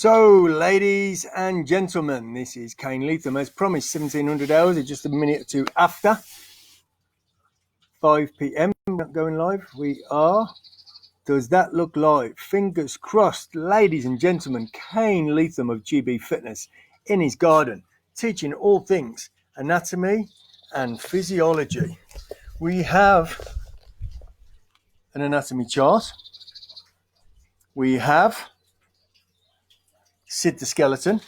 So, ladies and gentlemen, this is Kane Leatham. As promised, 1700 hours, it's just a minute or two after 5 p.m. Going live. We are. Does that look live? Fingers crossed, ladies and gentlemen. Kane Leatham of GB Fitness in his garden, teaching all things anatomy and physiology. We have an anatomy chart. We have Sid the skeleton,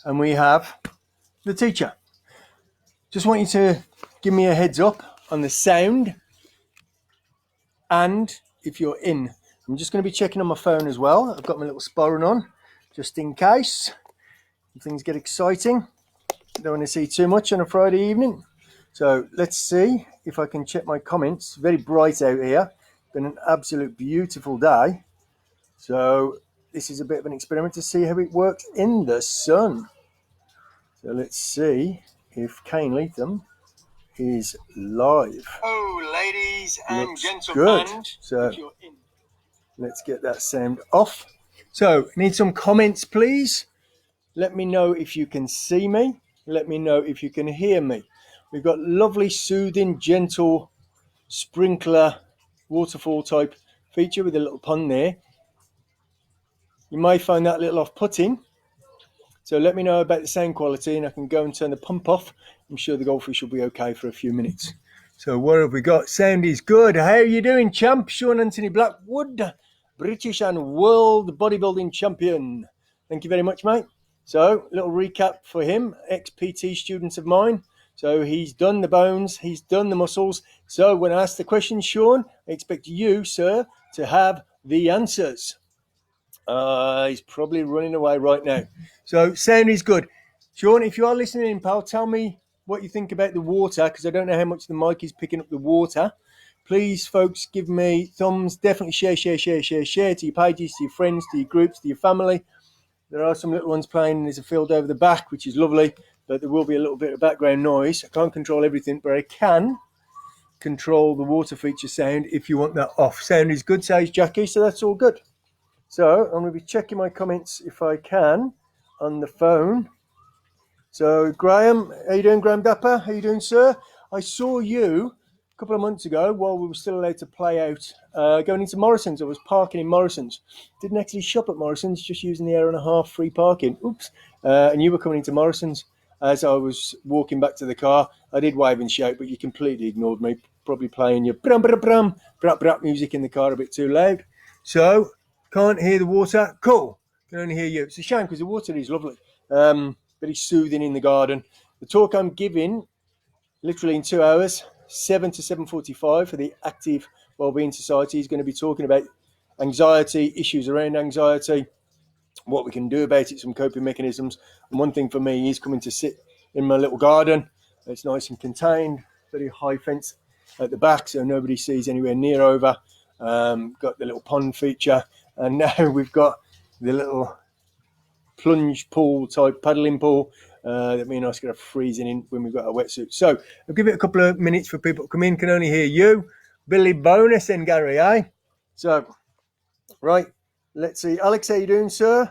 and we have the teacher. Just want you to give me a heads up on the sound and if you're in. I'm just going to be checking on my phone as well. I've got my little sparring on just in case things get exciting. Don't want to see too much on a Friday evening. So let's see if I can check my comments. Very bright out here. Been an absolute beautiful day. So this is a bit of an experiment to see how it works in the sun. So let's see if Kane Leatham is live. Oh, ladies and Looks gentlemen. good. So let's get that sound off. So need some comments, please. Let me know if you can see me. Let me know if you can hear me. We've got lovely, soothing, gentle sprinkler waterfall type feature with a little pond there. You may find that a little off-putting. So let me know about the sound quality and I can go and turn the pump off. I'm sure the goldfish will be okay for a few minutes. So what have we got? Sound is good. How are you doing, champ? Sean Anthony Blackwood, British and world bodybuilding champion. Thank you very much, mate. So a little recap for him, ex-PT student of mine. So he's done the bones, he's done the muscles. So when I ask the question, Sean, I expect you, sir, to have the answers. He's probably running away right now. So sound is good. Sean, if you are listening in, pal, tell me what you think about the water, because I don't know how much the mic is picking up the water. Please, folks, give me thumbs. Definitely share to your pages, to your friends, to your groups, to your family. There are some little ones playing. There's a field over the back, which is lovely, but there will be a little bit of background noise. I can't control everything, but I can control the water feature sound if you want that off. Sound is good, says Jackie, so that's all good. So I'm going to be checking my comments if I can on the phone. So Graham, how you doing, Graham Dapper? How you doing, sir? I saw you a couple of months ago while we were still allowed to play out, going into Morrison's. I was parking in Morrison's. Didn't actually shop at Morrison's, just using the hour and a half free parking. Oops. And you were coming into Morrison's as I was walking back to the car. I did wave and shout, but you completely ignored me, probably playing your brum, brum, brum, brum, brum music in the car a bit too loud. So can't hear the water. Cool. Can only hear you. It's a shame because the water is lovely. Very soothing in the garden. The talk I'm giving, literally in 2 hours, 7 to 7:45 for the Active Wellbeing Society, is going to be talking about anxiety, issues around anxiety, what we can do about it, some coping mechanisms. And one thing for me is coming to sit in my little garden. It's nice and contained, very high fence at the back so nobody sees anywhere near over. Got the little pond feature. And now we've got the little plunge pool type paddling pool that me and Oscar are freezing in when we've got our wetsuit. So I'll give it a couple of minutes for people to come in. Can only hear you. Billy Bonus and Gary, eh? So, right, let's see. Alex, how you doing, sir?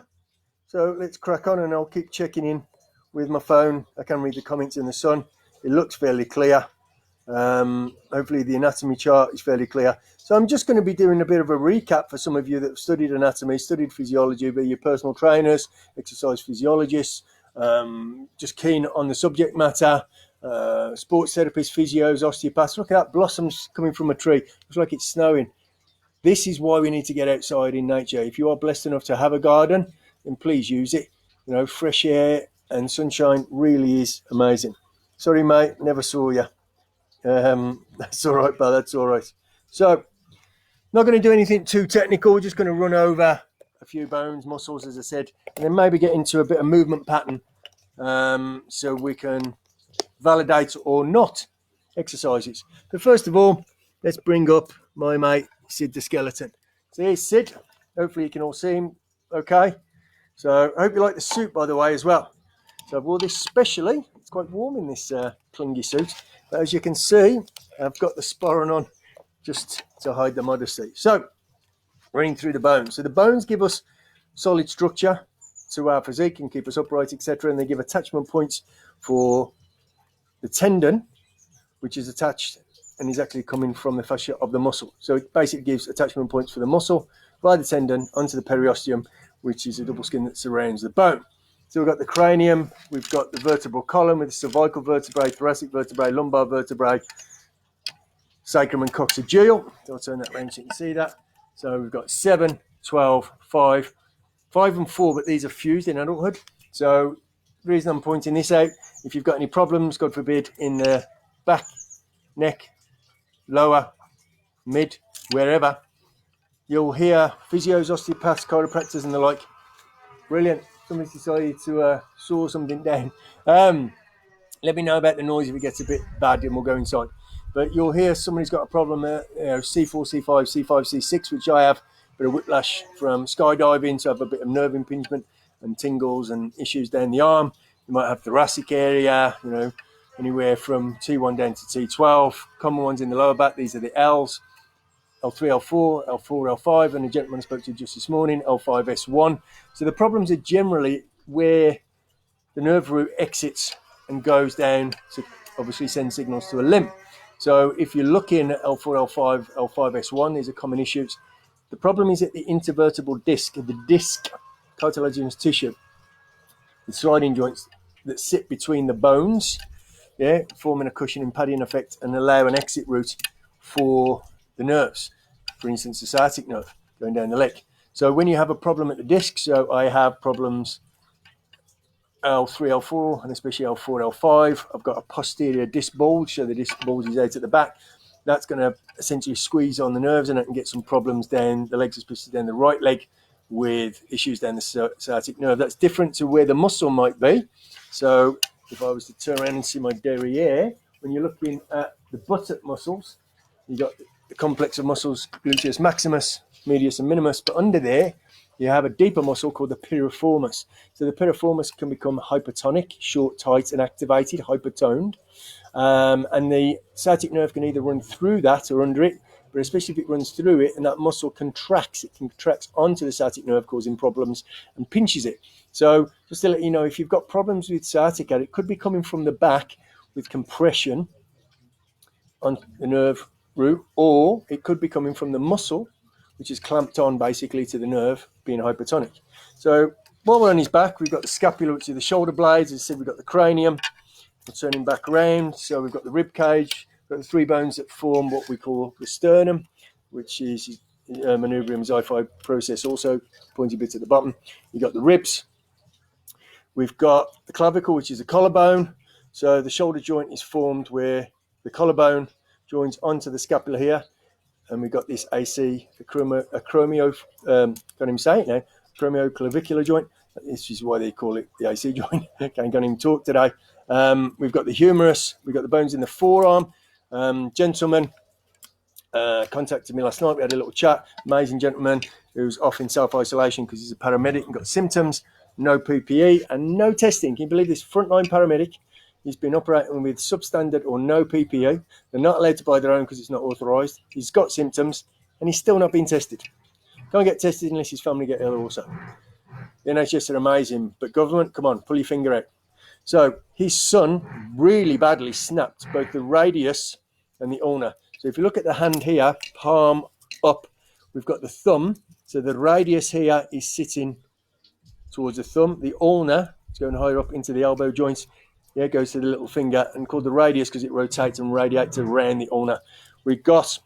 So let's crack on and I'll keep checking in with my phone. I can read the comments in the sun. It looks fairly clear. Hopefully the anatomy chart is fairly clear. So I'm just going to be doing a bit of a recap for some of you that have studied anatomy, studied physiology, be your personal trainers, exercise physiologists, just keen on the subject matter, sports therapists, physios, osteopaths. Look at that, blossoms coming from a tree. Looks like it's snowing. This is why we need to get outside in nature. If you are blessed enough to have a garden, then please use it. You know, fresh air and sunshine really is amazing. Sorry, mate, never saw you. That's all right, pal, that's all right. So, not going to do anything too technical. We're just going to run over a few bones, muscles, as I said, and then maybe get into a bit of movement pattern so we can validate or not exercises. But first of all, let's bring up my mate, Sid the skeleton. So here's Sid. Hopefully you can all see him okay. So I hope you like the suit, by the way, as well. So I wore this specially. It's quite warm in this plungy suit. But as you can see, I've got the sporran on just to hide the modesty. So running through the bones. So the bones give us solid structure. to our physique and keep us upright, etc. And they give attachment points for the tendon, which is attached and is actually coming from the fascia of the muscle. So it basically gives attachment points for the muscle by the tendon onto the periosteum, which is a double skin that surrounds the bone. So we've got the cranium, we've got the vertebral column with the cervical vertebrae, thoracic vertebrae, lumbar vertebrae, sacrum and coccygeal. So I'll turn that around so you can see that. So we've got 7, 12, 5, 5 and 4, but these are fused in adulthood. So the reason I'm pointing this out, if you've got any problems, God forbid, in the back, neck, lower, mid, wherever, you'll hear physios, osteopaths, chiropractors and the like. Brilliant. Somebody's decided to saw something down. Let me know about the noise if it gets a bit bad and we'll go inside. But you'll hear somebody's got a problem at C4, C5, C5, C6, which I have, a bit of whiplash from skydiving, so I have a bit of nerve impingement and tingles and issues down the arm. You might have thoracic area, anywhere from T1 down to T12. Common ones in the lower back, these are the L's, L3, L4, L4, L5, and a gentleman I spoke to just this morning, L5, S1. So the problems are generally where the nerve root exits and goes down to obviously send signals to a limb. So if you're looking at L4, L5, L5, S1, these are common issues. The problem is at the intervertebral disc, the disc cartilaginous tissue, the sliding joints that sit between the bones, forming a cushioning padding effect and allow an exit route for the nerves. For instance, the sciatic nerve going down the leg. So when you have a problem at the disc, so I have problems L3, L4, and especially L4, L5. I've got a posterior disc bulge, so the disc bulge is out at the back. That's going to essentially squeeze on the nerves, and I can get some problems down the legs, especially down the right leg, with issues down the sciatic nerve. That's different to where the muscle might be. So if I was to turn around and see my derriere, when you're looking at the buttock muscles, you've got the complex of muscles, gluteus maximus, medius, and minimus, but under there, you have a deeper muscle called the piriformis. So the piriformis can become hypertonic, short, tight, and activated, hypertoned. And the sciatic nerve can either run through that or under it, but especially if it runs through it and that muscle contracts, it contracts onto the sciatic nerve, causing problems and pinches it. So just to let you know, if you've got problems with sciatica, it could be coming from the back with compression on the nerve root, or it could be coming from the muscle, which is clamped on basically to the nerve, being hypertonic. So while we're on his back, we've got the scapula, which are the shoulder blades. As I said, we've got the cranium. We'll turn him back around. So we've got the rib cage, we've got the three bones that form what we call the sternum, which is manubrium xiphi process, also pointy bit at the bottom. You've got the ribs. We've got the clavicle, which is the collarbone. So the shoulder joint is formed where the collarbone joins onto the scapula here. And we've got this AC, the acromioclavicular joint. This is why they call it the AC joint. Can't even talk today. We've got the humerus. We've got the bones in the forearm. Gentleman contacted me last night. We had a little chat. Amazing gentleman who's off in self-isolation because he's a paramedic and got symptoms. No PPE and no testing. Can you believe this? Frontline paramedic. He's been operating with substandard or no PPE. They're not allowed to buy their own because it's not authorised. He's got symptoms and he's still not been tested. Can't get tested unless his family get ill also. The NHS are amazing, but government, come on, pull your finger out. So his son really badly snapped both the radius and the ulna. So if you look at the hand here, palm up, we've got the thumb. So the radius here is sitting towards the thumb. The ulna is going higher up into the elbow joints. Yeah, it goes to the little finger and called the radius because it rotates and radiates around the ulna. We've got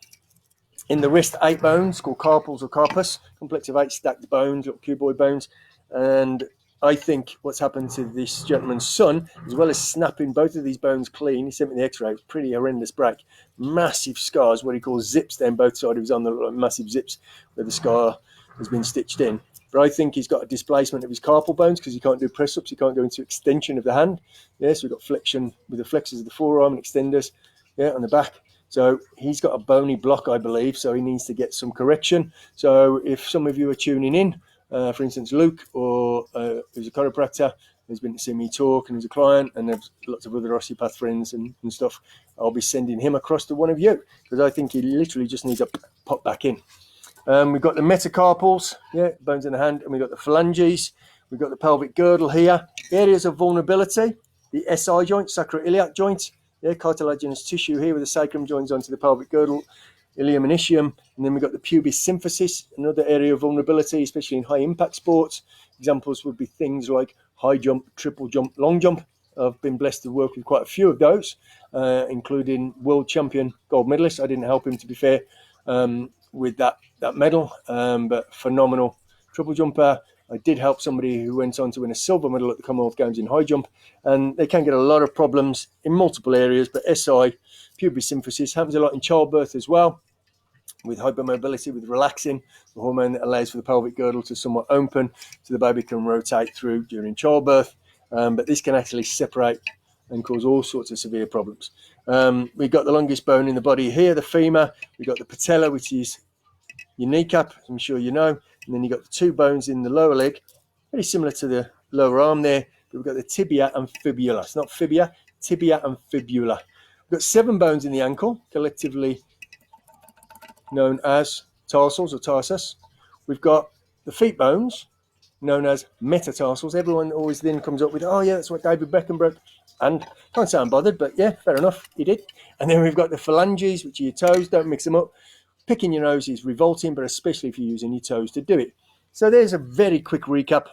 in the wrist 8 bones called carpals or carpus, complex of 8 stacked bones, little cuboid bones. And I think what's happened to this gentleman's son, as well as snapping both of these bones clean, he sent me the x-ray, it was pretty horrendous break. Massive scars, what he calls zips down both sides of his arm, like massive zips where the scar has been stitched in. But I think he's got a displacement of his carpal bones because he can't do press-ups, he can't go into extension of the hand. Yeah, so we've got flexion with the flexors of the forearm and extenders, on the back. So he's got a bony block, I believe, so he needs to get some correction. So if some of you are tuning in, for instance, Luke, or who's a chiropractor, who's been to see me talk and he's a client, and there's lots of other osteopath friends and stuff, I'll be sending him across to one of you because I think he literally just needs to pop back in. We've got the metacarpals, bones in the hand, and we've got the phalanges, We've got the pelvic girdle here. Areas of vulnerability, the SI joint, sacroiliac joint, cartilaginous tissue here with the sacrum joins onto the pelvic girdle, ilium and ischium. And then we've got the pubis symphysis, another area of vulnerability, especially in high impact sports. Examples would be things like high jump, triple jump, long jump. I've been blessed to work with quite a few of those, including world champion gold medalist. I didn't help him, to be fair, with that medal, but phenomenal triple jumper. I did help somebody who went on to win a silver medal at the Commonwealth Games in high jump, and they can get a lot of problems in multiple areas, but SI, pubis symphysis, happens a lot in childbirth as well, with hypermobility, with relaxing, the hormone that allows for the pelvic girdle to somewhat open so the baby can rotate through during childbirth. But this can actually separate and cause all sorts of severe problems. We've got the longest bone in the body here, the femur. We've got the patella, which is your kneecap, as I'm sure you know. And then you've got the two bones in the lower leg, very similar to the lower arm there. But we've got the tibia and fibula. It's not fibia, tibia and fibula. We've got 7 bones in the ankle, collectively known as tarsals or tarsus. We've got the feet bones, known as metatarsals. Everyone always then comes up with, oh yeah, that's what David Beckham broke. And can't say I'm bothered, but yeah, fair enough, he did. And then we've got the phalanges, which are your toes. Don't mix them up. Picking your nose is revolting, but especially if you're using your toes to do it. So there's a very quick recap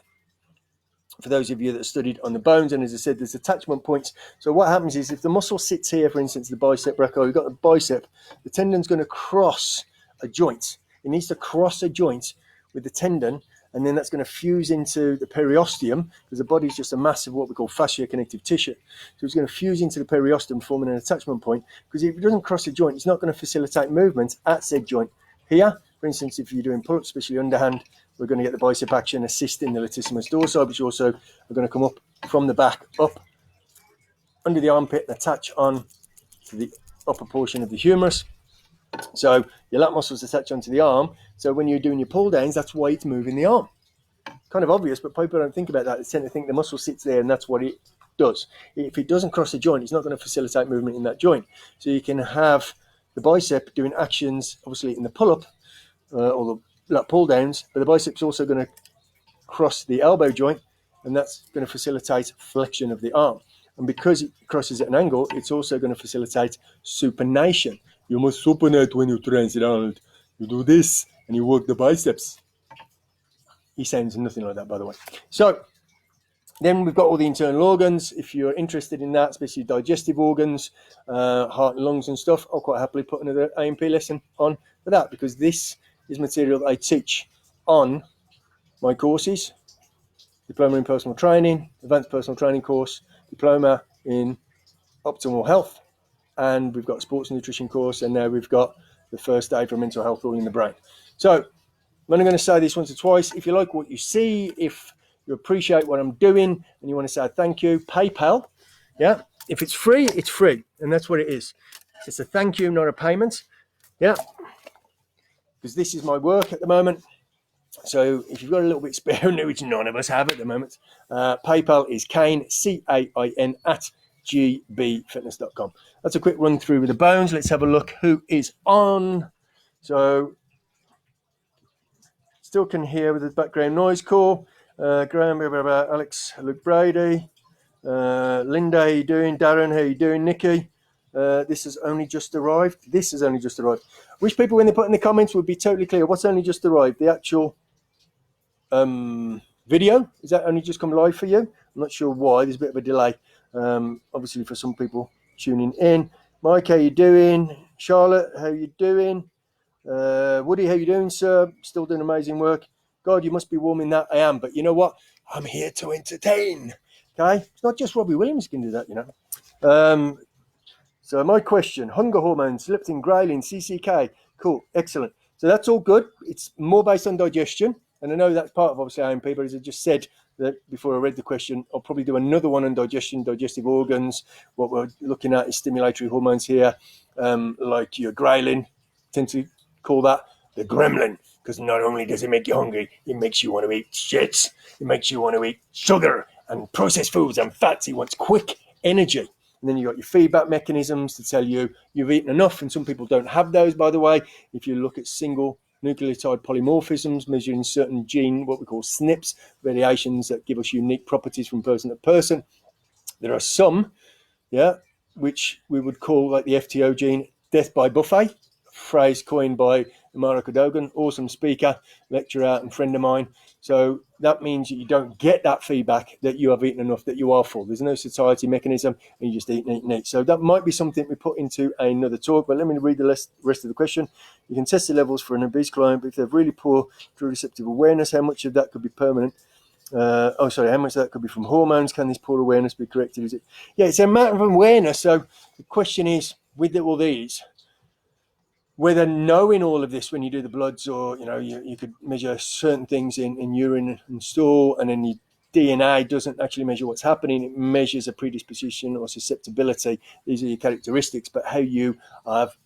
for those of you that studied on the bones. And as I said, there's attachment points. So what happens is if the muscle sits here, for instance, the bicep brachii, you've got the bicep, the tendon's going to cross a joint. It needs to cross a joint with the tendon, and then that's going to fuse into the periosteum, because the body's just a mass of what we call fascia connective tissue. So it's going to fuse into the periosteum, forming an attachment point, because if it doesn't cross a joint, it's not going to facilitate movement at said joint. Here, for instance, if you're doing pull-ups, especially underhand, we're going to get the bicep action assisting the latissimus dorsi, which also are going to come up from the back, up under the armpit and attach on to the upper portion of the humerus. So your lat muscles attach onto the arm. So when you're doing your pull downs, that's why it's moving the arm. Kind of obvious, but people don't think about that. They tend to think the muscle sits there and that's what it does. If it doesn't cross a joint, it's not going to facilitate movement in that joint. So you can have the bicep doing actions, obviously in the pull-up or the lat pull downs, but the bicep's also going to cross the elbow joint, and that's going to facilitate flexion of the arm. And because it crosses at an angle, it's also going to facilitate supination. You must supinate when you transit out. You do this and you work the biceps. He sounds nothing like that, by the way. So then we've got all the internal organs. If you're interested in that, especially digestive organs, heart and lungs and stuff, I'll quite happily put another A&P lesson on for that, because this is material that I teach on my courses. Diploma in Personal Training, Advanced Personal Training course, Diploma in Optimal Health, and we've got a Sports Nutrition course, and now we've got the First Aid for Mental Health all in the brain. So I'm only going to say this once or twice. If you like what you see, if you appreciate what I'm doing and you want to say thank you, PayPal, yeah, if it's free, it's free, and that's what it is. It's a thank you, not a payment, yeah, because this is my work at the moment. So if you've got a little bit spare, which none of us have at the moment, PayPal is Cain, CAIN, at gbfitness.com. That's a quick run through with the bones. Let's have a look who is on. So still can hear with the background noise call. Graham, Alex, Luke Brady, Linda, how you doing? Darren, how you doing? Nikki, this has only just arrived. Wish people, when they put in the comments, would be totally clear what's only just arrived. The actual video, is that only just come live for you? I'm not sure why. There's a bit of a delay. Obviously for some people tuning in. Mike, how you doing? Charlotte, how you doing? Woody, how you doing, sir? Still doing amazing work. God, you must be warming that. I am, but you know what? I'm here to entertain. Okay, it's not just Robbie Williams can do that, you know. So my question: hunger hormones, leptin, ghrelin, CCK. Cool, excellent. So that's all good. It's more based on digestion, and I know that's part of obviously AMP. But as I just said that before I read the question, I'll probably do another one on digestion, digestive organs. What we're looking at is stimulatory hormones here, like your ghrelin. Tend to call that the gremlin, because not only does it make you hungry, it makes you want to eat shit. It makes you want to eat sugar and processed foods and fats. It wants quick energy. And then you've got your feedback mechanisms to tell you you've eaten enough. And some people don't have those, by the way. If you look at single nucleotide polymorphisms, measuring certain gene, what we call SNPs, variations that give us unique properties from person to person. There are some, which we would call, like the FTO gene, death by buffet, phrase coined by Amara Cadogan, awesome speaker, lecturer, and friend of mine. So that means that you don't get that feedback that you have eaten enough, that you are full. There's no satiety mechanism, and you just eat and eat and eat. So that might be something we put into another talk, but let me read the rest of the question. You can test the levels for an obese client, but if they have really poor receptive awareness, how much of that could be permanent? How much of that could be from hormones? Can this poor awareness be corrected? Is it? Yeah, it's a matter of awareness. So the question is, with all these, whether knowing all of this when you do the bloods, or you could measure certain things in urine and stool, and then your DNA doesn't actually measure what's happening. It measures a predisposition or susceptibility. These are your characteristics, but how you have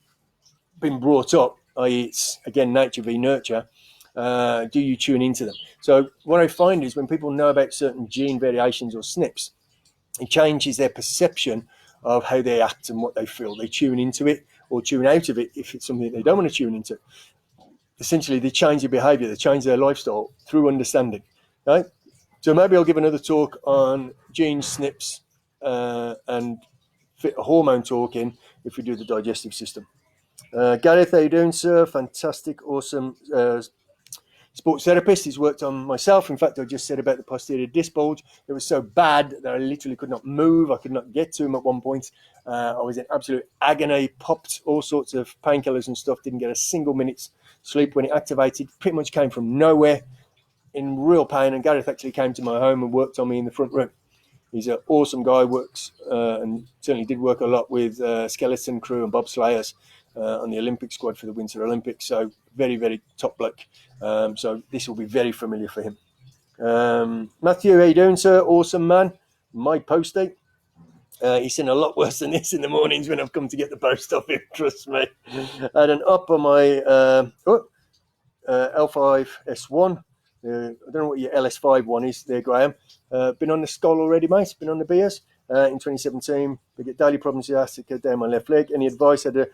been brought up, i.e., it's again nature v nurture. Do you tune into them? So what I find is when people know about certain gene variations or SNPs, it changes their perception of how they act and what they feel. They tune into it or tune out of it if it's something they don't want to tune into. Essentially, they change their behavior, they change their lifestyle through understanding. Right? So maybe I'll give another talk on gene SNPs and fit a hormone talk in if we do the digestive system. Gareth, how you doing, sir? Fantastic, awesome sports therapist. He's worked on myself. In fact, I just said about the posterior disc bulge. It was so bad that I literally could not move. I could not get to him at one point. I was in absolute agony, popped all sorts of painkillers and stuff, didn't get a single minute's sleep when it activated. Pretty much came from nowhere, in real pain. And Gareth actually came to my home and worked on me in the front room. He's an awesome guy, works and certainly did work a lot with skeleton crew and bobslayers on the Olympic squad for the Winter Olympics. So very, very top bloke. So this will be very familiar for him. Matthew, how you doing, sir? Awesome, man. My postie. He's seen a lot worse than this in the mornings when I've come to get the post off him, trust me. I had an up on my L5S1. I don't know what your LS5 one is there, Graham. Been on the skull already, mate. Been on the beers. In 2017, we get daily problems with sciatica down my left leg. Any advice? I had a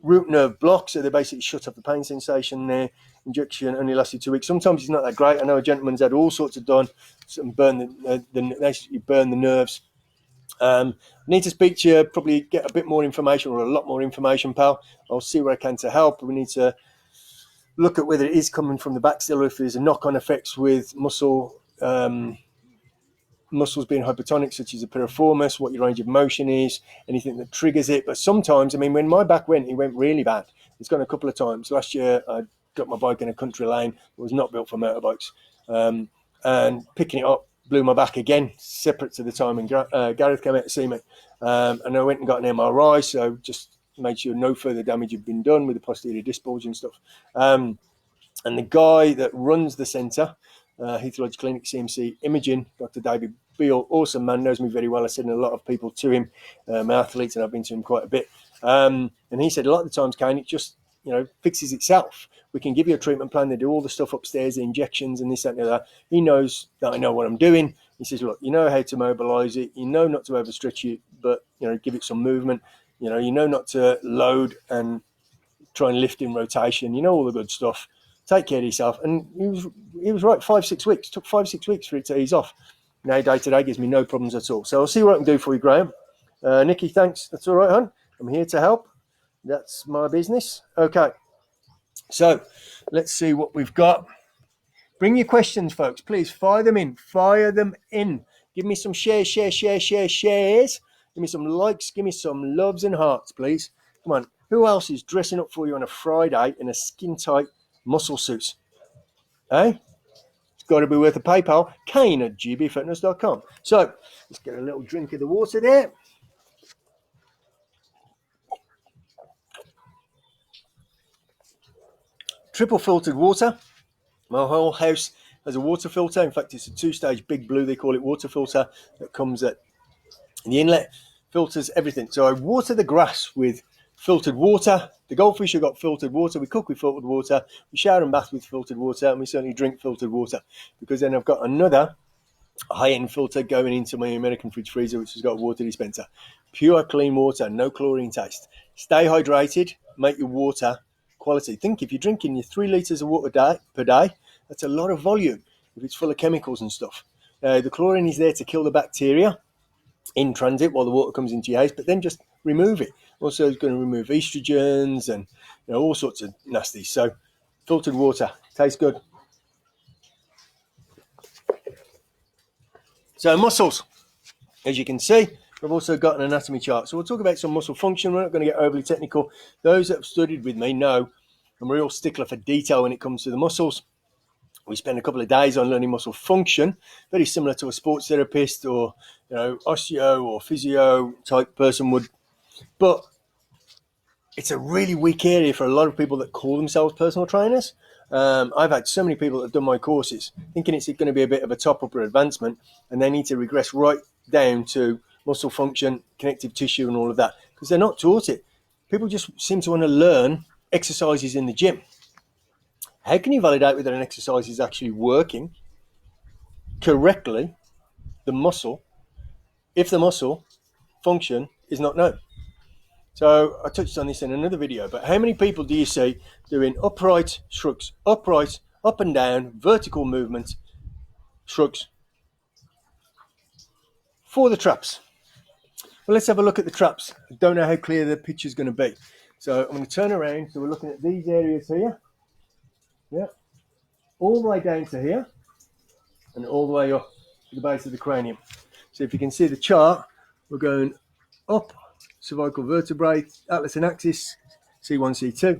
root nerve block, so they basically shut off the pain sensation there. Injection only lasted 2 weeks. Sometimes it's not that great. I know a gentleman's had all sorts of done, some they burn the nerves. Need to speak to you, probably get a bit more information or a lot more information, pal. I'll see where I can to help. We need to look at whether it is coming from the back still, or if there's a knock-on effects with muscles being hypertonic, such as a piriformis, what your range of motion is, anything that triggers it. But sometimes, when my back went, it went really bad. It's gone a couple of times. Last year, I got my bike in a country lane. It was not built for motorbikes. And picking it up blew my back again, separate to the time when Gareth came out to see me. And I went and got an MRI, so just made sure no further damage had been done with the posterior disc bulge and stuff. And the guy that runs the centre, Heath Lodge Clinic CMC Imaging, Dr. David Beale, awesome man, knows me very well. I send a lot of people to him, my athletes, and I've been to him quite a bit. And he said a lot of the times, Kane, it just fixes itself. We can give you a treatment plan. They do all the stuff upstairs, the injections and this, that, and the other. He knows that I know what I'm doing. He says, look, you know how to mobilise it. You know not to overstretch it, but give it some movement. You know not to load and try and lift in rotation. All the good stuff. Take care of yourself. And he was right. 5-6 weeks. It took 5-6 weeks for it to ease off. Now day to day gives me no problems at all. So I'll see what I can do for you, Graham. Nikki, thanks. That's all right, hon. I'm here to help. That's my business. Okay. So let's see what we've got. Bring your questions, folks. Please fire them in. Fire them in. Give me some shares. Give me some likes. Give me some loves and hearts, please. Come on. Who else is dressing up for you on a Friday in a skin-tight muscle suit? Eh? It's got to be worth a PayPal. Kane@gbfitness.com. So let's get a little drink of the water there. Triple filtered water. My whole house has a water filter. In fact, it's a 2-stage big blue, they call it, water filter that comes at the inlet, filters everything. So I water the grass with filtered water. The goldfish have got filtered water. We cook with filtered water. We shower and bath with filtered water. And we certainly drink filtered water, because then I've got another high-end filter going into my American fridge freezer, which has got a water dispenser. Pure, clean water, no chlorine taste. Stay hydrated. Make your water quality. Think if you're drinking your 3 litres of water per day, that's a lot of volume if it's full of chemicals and stuff. The chlorine is there to kill the bacteria in transit while the water comes into your house, but then just remove it. Also, it's going to remove estrogens and all sorts of nasties. So, filtered water tastes good. So, muscles, as you can see, we've also got an anatomy chart. So, we'll talk about some muscle function. We're not going to get overly technical. Those that have studied with me know I'm a real stickler for detail when it comes to the muscles. We spend a couple of days on learning muscle function, very similar to a sports therapist or osteo or physio type person would. But it's a really weak area for a lot of people that call themselves personal trainers. I've had so many people that have done my courses thinking it's going to be a bit of a top-up or advancement, and they need to regress right down to muscle function, connective tissue, and all of that because they're not taught it. People just seem to want to learn exercises in the gym. How can you validate whether an exercise is actually working correctly, the muscle, if the muscle function is not known? So I touched on this in another video, but how many people do you see doing upright shrugs, upright, up and down, vertical movement, shrugs for the traps? Well, let's have a look at the traps. I don't know how clear the picture is going to be. So I'm going to turn around. So we're looking at these areas here. Yeah. All the way down to here and all the way up to the base of the cranium. So if you can see the chart, we're going up, cervical vertebrae, atlas and axis, C1, C2.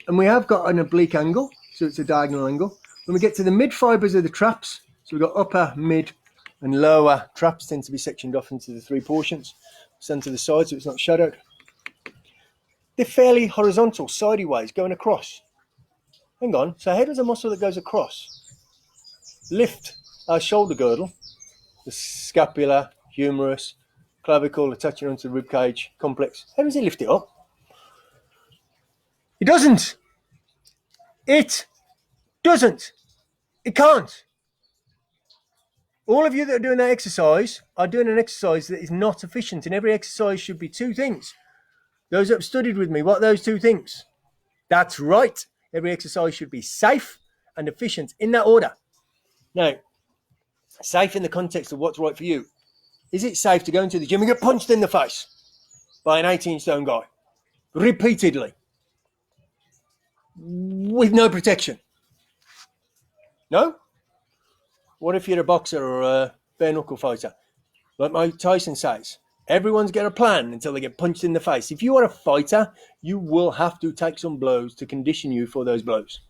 And we have got an oblique angle, so it's a diagonal angle. When we get to the mid fibers of the traps, so we've got upper, mid, and lower traps tend to be sectioned off into the 3 portions. Send to the side so it's not shadowed. They're fairly horizontal, sideways, going across. Hang on, so how does a muscle that goes across lift our shoulder girdle, the scapula, humerus, clavicle attaching onto the rib cage complex? How does it lift it up? It doesn't. It doesn't. It can't. All of you that are doing that exercise are doing an exercise that is not efficient, and every exercise should be 2 things. Those that have studied with me, what are those 2 things? That's right. Every exercise should be safe and efficient in that order. Now, safe in the context of what's right for you. Is it safe to go into the gym and get punched in the face by an 18-stone guy repeatedly with no protection? No? What if you're a boxer or a bare knuckle fighter? Like Mike Tyson says, everyone's got a plan until they get punched in the face. If you are a fighter, you will have to take some blows to condition you for those blows.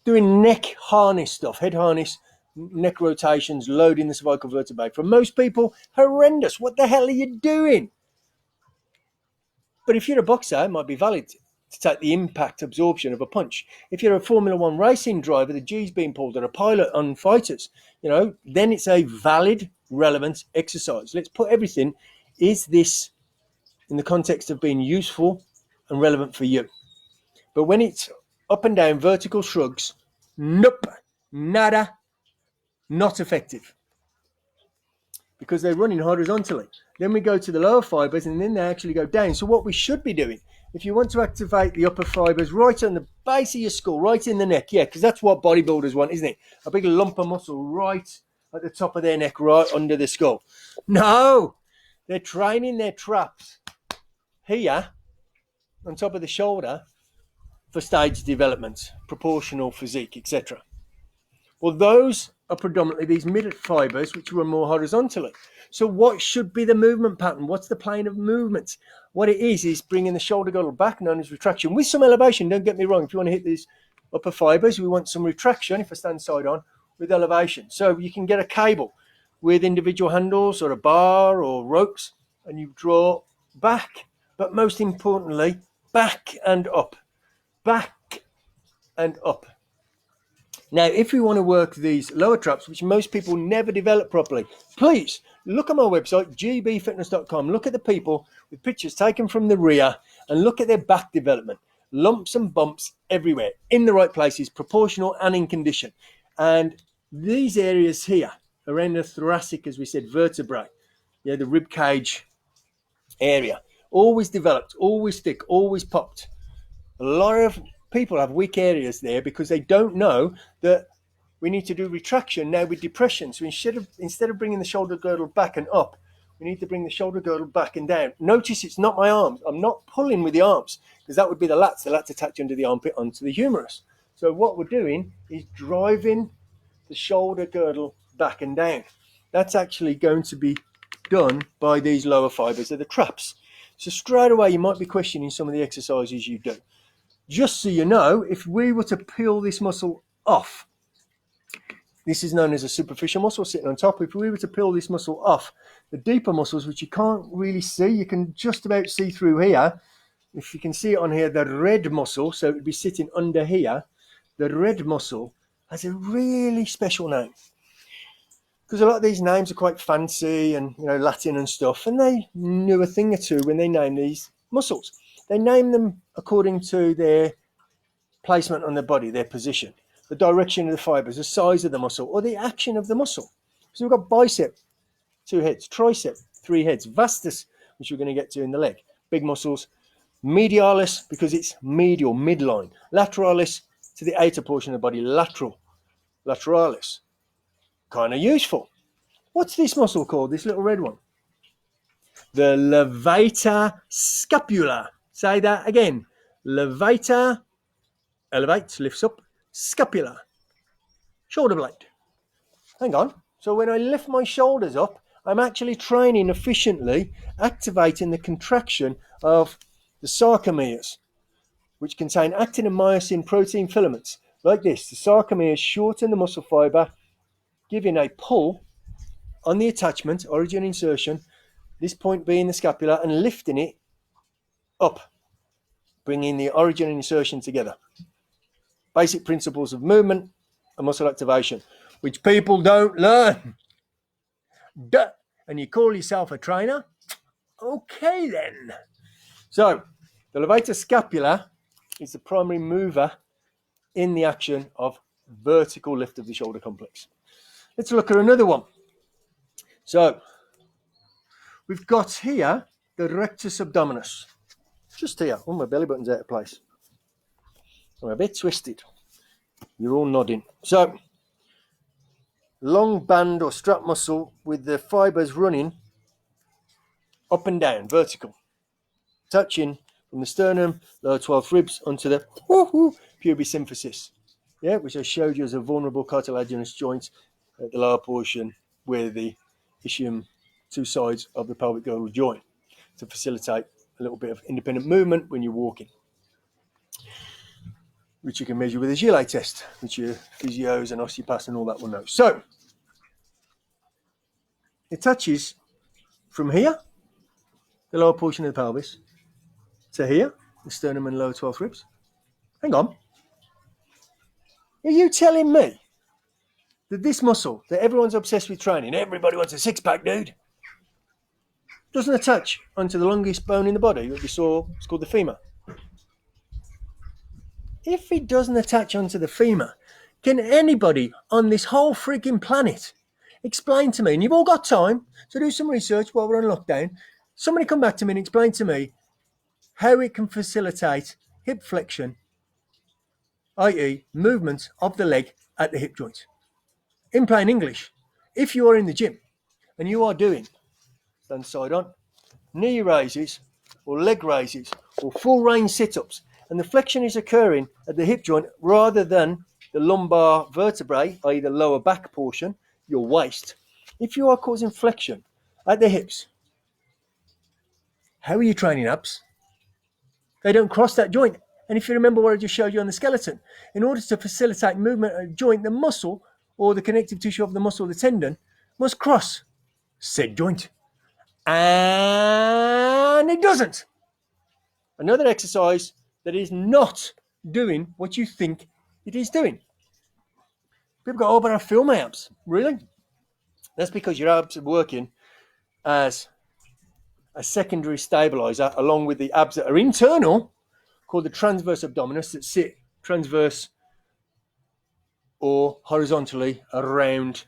Doing neck harness stuff, head harness, neck rotations, loading the cervical vertebrae. For most people, horrendous. What the hell are you doing? But if you're a boxer, it might be valid to take the impact absorption of a punch. If you're a Formula One racing driver, the G's being pulled, or a pilot on fighters, then it's a valid, relevant exercise. Let's put everything, is this in the context of being useful and relevant for you? But when it's up and down vertical shrugs, nope, nada, not effective. Because they're running horizontally. Then we go to the lower fibers and then they actually go down. So what we should be doing, if you want to activate the upper fibers right on the base of your skull, right in the neck, yeah, because that's what bodybuilders want, isn't it? A big lump of muscle right at the top of their neck, right under the skull. No, they're training their traps here on top of the shoulder for stage development, proportional physique, etc. Well, those are predominantly these mid fibers, which run more horizontally. So what should be the movement pattern? What's the plane of movement? What it is bringing the shoulder girdle back, known as retraction, with some elevation. Don't get me wrong. If you want to hit these upper fibers, we want some retraction, if I stand side on, with elevation. So you can get a cable with individual handles or a bar or ropes, and you draw back, but most importantly, back and up. Back and up. Now, if we want to work these lower traps, which most people never develop properly, please look at my website, gbfitness.com. Look at the people with pictures taken from the rear and look at their back development. Lumps and bumps everywhere, in the right places, proportional and in condition. And these areas here, around the thoracic, as we said, vertebrae, the rib cage area, always developed, always thick, always popped. A lot of people have weak areas there because they don't know that we need to do retraction now with depression. So instead of bringing the shoulder girdle back and up, we need to bring the shoulder girdle back and down. Notice it's not my arms. I'm not pulling with the arms because that would be the lats. The lats attach under the armpit onto the humerus. So what we're doing is driving the shoulder girdle back and down. That's actually going to be done by these lower fibers of the traps. So straight away you might be questioning some of the exercises you do. Just so you know, if we were to peel this muscle off, this is known as a superficial muscle sitting on top. If we were to peel this muscle off, the deeper muscles, which you can't really see, you can just about see through here. If you can see it on here, the red muscle, so it would be sitting under here, the red muscle has a really special name. Because a lot of these names are quite fancy and Latin and stuff, and they knew a thing or two when they named these muscles. They name them according to their placement on the body, their position, the direction of the fibers, the size of the muscle, or the action of the muscle. So we've got bicep, 2 heads, tricep, 3 heads, vastus, which we're going to get to in the leg, big muscles, medialis, because it's medial, midline, lateralis, to the outer portion of the body, lateral, lateralis. Kind of useful. What's this muscle called, this little red one? The levator scapula. Say that again. Levator, elevates, lifts up, scapula, shoulder blade. Hang on. So when I lift my shoulders up, I'm actually training efficiently, activating the contraction of the sarcomeres, which contain actin and myosin protein filaments. Like this, the sarcomeres shorten the muscle fiber, giving a pull on the attachment, origin insertion, this point being the scapula, and lifting it up, bringing the origin and insertion together. Basic principles of movement and muscle activation, which people don't learn. Duh. And you call yourself a trainer? Okay then. So, the levator scapula is the primary mover in the action of vertical lift of the shoulder complex. Let's look at another one. So, we've got here the rectus abdominis. Just here. Oh, my belly button's out of place. I'm a bit twisted. You're all nodding. So, long band or strap muscle with the fibers running up and down, vertical, touching from the sternum, lower 12th ribs onto the pubis symphysis. Yeah, which I showed you as a vulnerable cartilaginous joint at the lower portion where the ischium, two sides of the pelvic girdle join to facilitate a little bit of independent movement when you're walking, which you can measure with a Gillet test, which your physios and osteopaths and all that will know. So, it touches from here, the lower portion of the pelvis, to here, the sternum and lower 12th ribs. Hang on. Are you telling me that this muscle that everyone's obsessed with training, everybody wants a six-pack, dude, doesn't attach onto the longest bone in the body that we saw? It's called the femur. If it doesn't attach onto the femur, can anybody on this whole freaking planet explain to me, and you've all got time to do some research while we're on lockdown, somebody come back to me and explain to me how it can facilitate hip flexion, i.e. movement of the leg at the hip joint. In plain English, if you are in the gym and you are doing stand side on, knee raises or leg raises or full range sit-ups, and the flexion is occurring at the hip joint rather than the lumbar vertebrae, i.e. the lower back portion, your waist, if you are causing flexion at the hips, how are you training abs? They don't cross that joint. And if you remember what I just showed you on the skeleton, in order to facilitate movement of a joint, the muscle or the connective tissue of the muscle, the tendon, must cross said joint. And it doesn't. Another exercise that is not doing what you think it is doing. People go, oh, but I feel my abs. Really? That's because your abs are working as a secondary stabilizer along with the abs that are internal, called the transverse abdominis, that sit transverse or horizontally around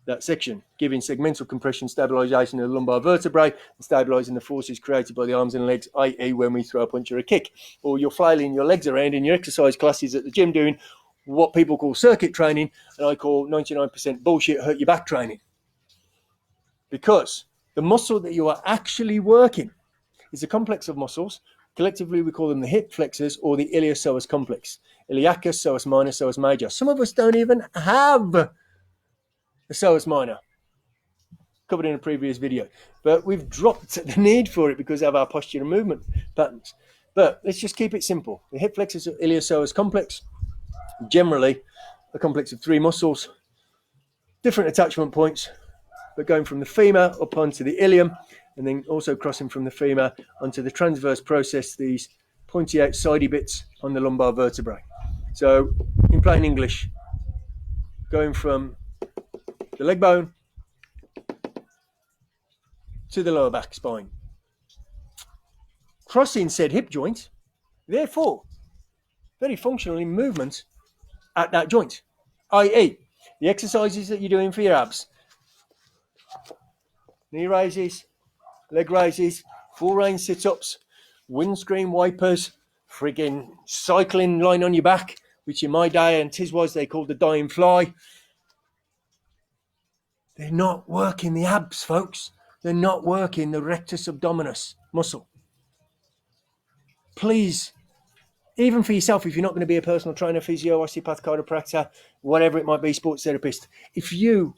that section, giving segmental compression, stabilization of the lumbar vertebrae, and stabilizing the forces created by the arms and legs, i.e. when we throw a punch or a kick. Or you're flailing your legs around in your exercise classes at the gym doing what people call circuit training, and I call 99% bullshit hurt your back training. Because the muscle that you are actually working is a complex of muscles. Collectively, we call them the hip flexors or the iliopsoas complex. Iliacus, psoas minor, psoas major. Some of us don't even have the psoas minor, covered in a previous video. But we've dropped the need for it because of our posture and movement patterns. But let's just keep it simple. The hip flexors or iliopsoas complex, generally a complex of 3 muscles, different attachment points, but going from the femur up onto the ilium, and then also crossing from the femur onto the transverse process, these pointy out sidey bits on the lumbar vertebrae. So in plain English, going from the leg bone to the lower back spine. Crossing said hip joint, therefore very functional in movement at that joint, i.e. the exercises that you're doing for your abs, knee raises, leg raises, full range sit-ups, windscreen wipers, frigging cycling lying on your back, which in my day and tis was they called the dying fly. They're not working the abs, folks. They're not working the rectus abdominis muscle. Please, even for yourself, if you're not going to be a personal trainer, physio, osteopath, chiropractor, whatever it might be, sports therapist, if you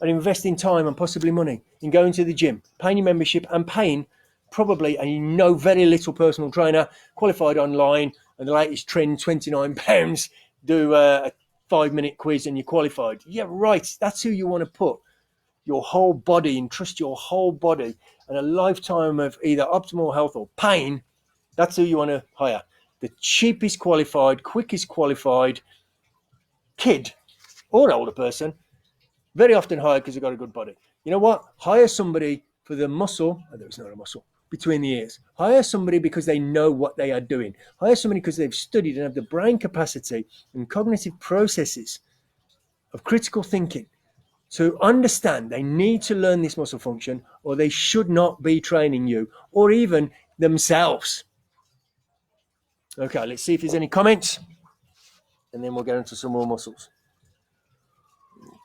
are investing time and possibly money in going to the gym, paying your membership and paying probably, and you know very little personal trainer, qualified online, and the latest trend, £29, do a 5-minute quiz and you're qualified. Yeah, right. That's who you want to put your whole body and trust your whole body and a lifetime of either optimal health or pain. That's who you want to hire. The cheapest qualified, quickest qualified kid or older person, very often hired because they've got a good body. You know what? Hire somebody for the muscle, although it's not a muscle, between the ears. Hire somebody because they know what they are doing. Hire somebody because they've studied and have the brain capacity and cognitive processes of critical thinking to understand they need to learn this muscle function, or they should not be training you or even themselves. Okay, let's see if there's any comments, and then we'll get into some more muscles.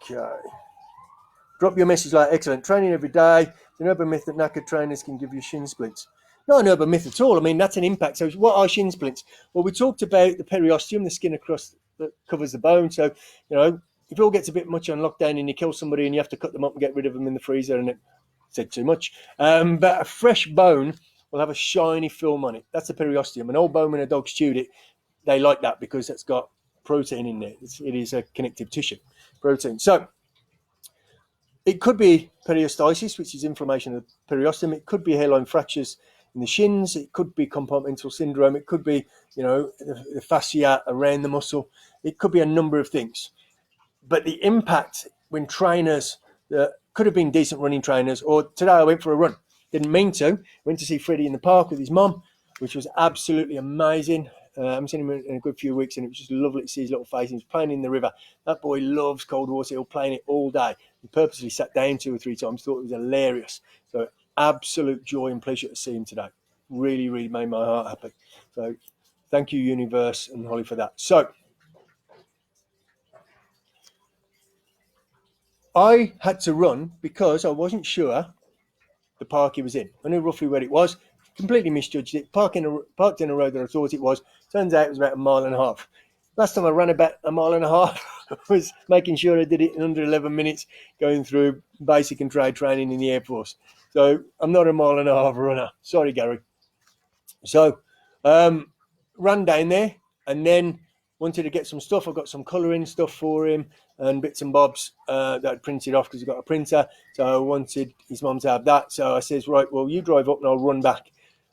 Okay. Drop your message like, excellent, training every day. It's an urban myth that knackered trainers can give you shin splints. Not an urban myth at all. I mean, that's an impact. So what are shin splints? Well, we talked about the periosteum, the skin across that covers the bone. So, you know, if it all gets a bit much on lockdown and you kill somebody and you have to cut them up and get rid of them in the freezer, and it said too much. But a fresh bone will have a shiny film on it. That's the periosteum. An old bone when a dog stewed it, they like that because it's got protein in there. It is a connective tissue, protein. So it could be periostitis, which is inflammation of the periosteum. It could be hairline fractures in the shins. It could be compartmental syndrome. It could be, you know, the fascia around the muscle. It could be a number of things. But the impact when trainers that could have been decent running trainers, or today I went for a run, didn't mean to, went to see Freddie in the park with his mum, which was absolutely amazing. I haven't seen him in a good few weeks, and it was just lovely to see his little face. He was playing in the river. That boy loves cold water. He'll play in it all day. He purposely sat down 2 or 3 times, thought it was hilarious. So absolute joy and pleasure to see him today. Really, really made my heart happy. So thank you, Universe and Holly, for that. So I had to run because I wasn't sure the park he was in. I knew roughly where it was, completely misjudged it, parked in a road that I thought it was. Turns out it was about 1.5 miles. Last time I ran about 1.5 miles, I was making sure I did it in under 11 minutes, going through basic and trade training in the Air Force. So I'm not a 1.5 mile runner. Sorry, Gary. So ran down there and then wanted to get some stuff. I got some colouring stuff for him and bits and bobs that I'd printed off because he got a printer. So I wanted his mum to have that. So I says, right, well, you drive up and I'll run back.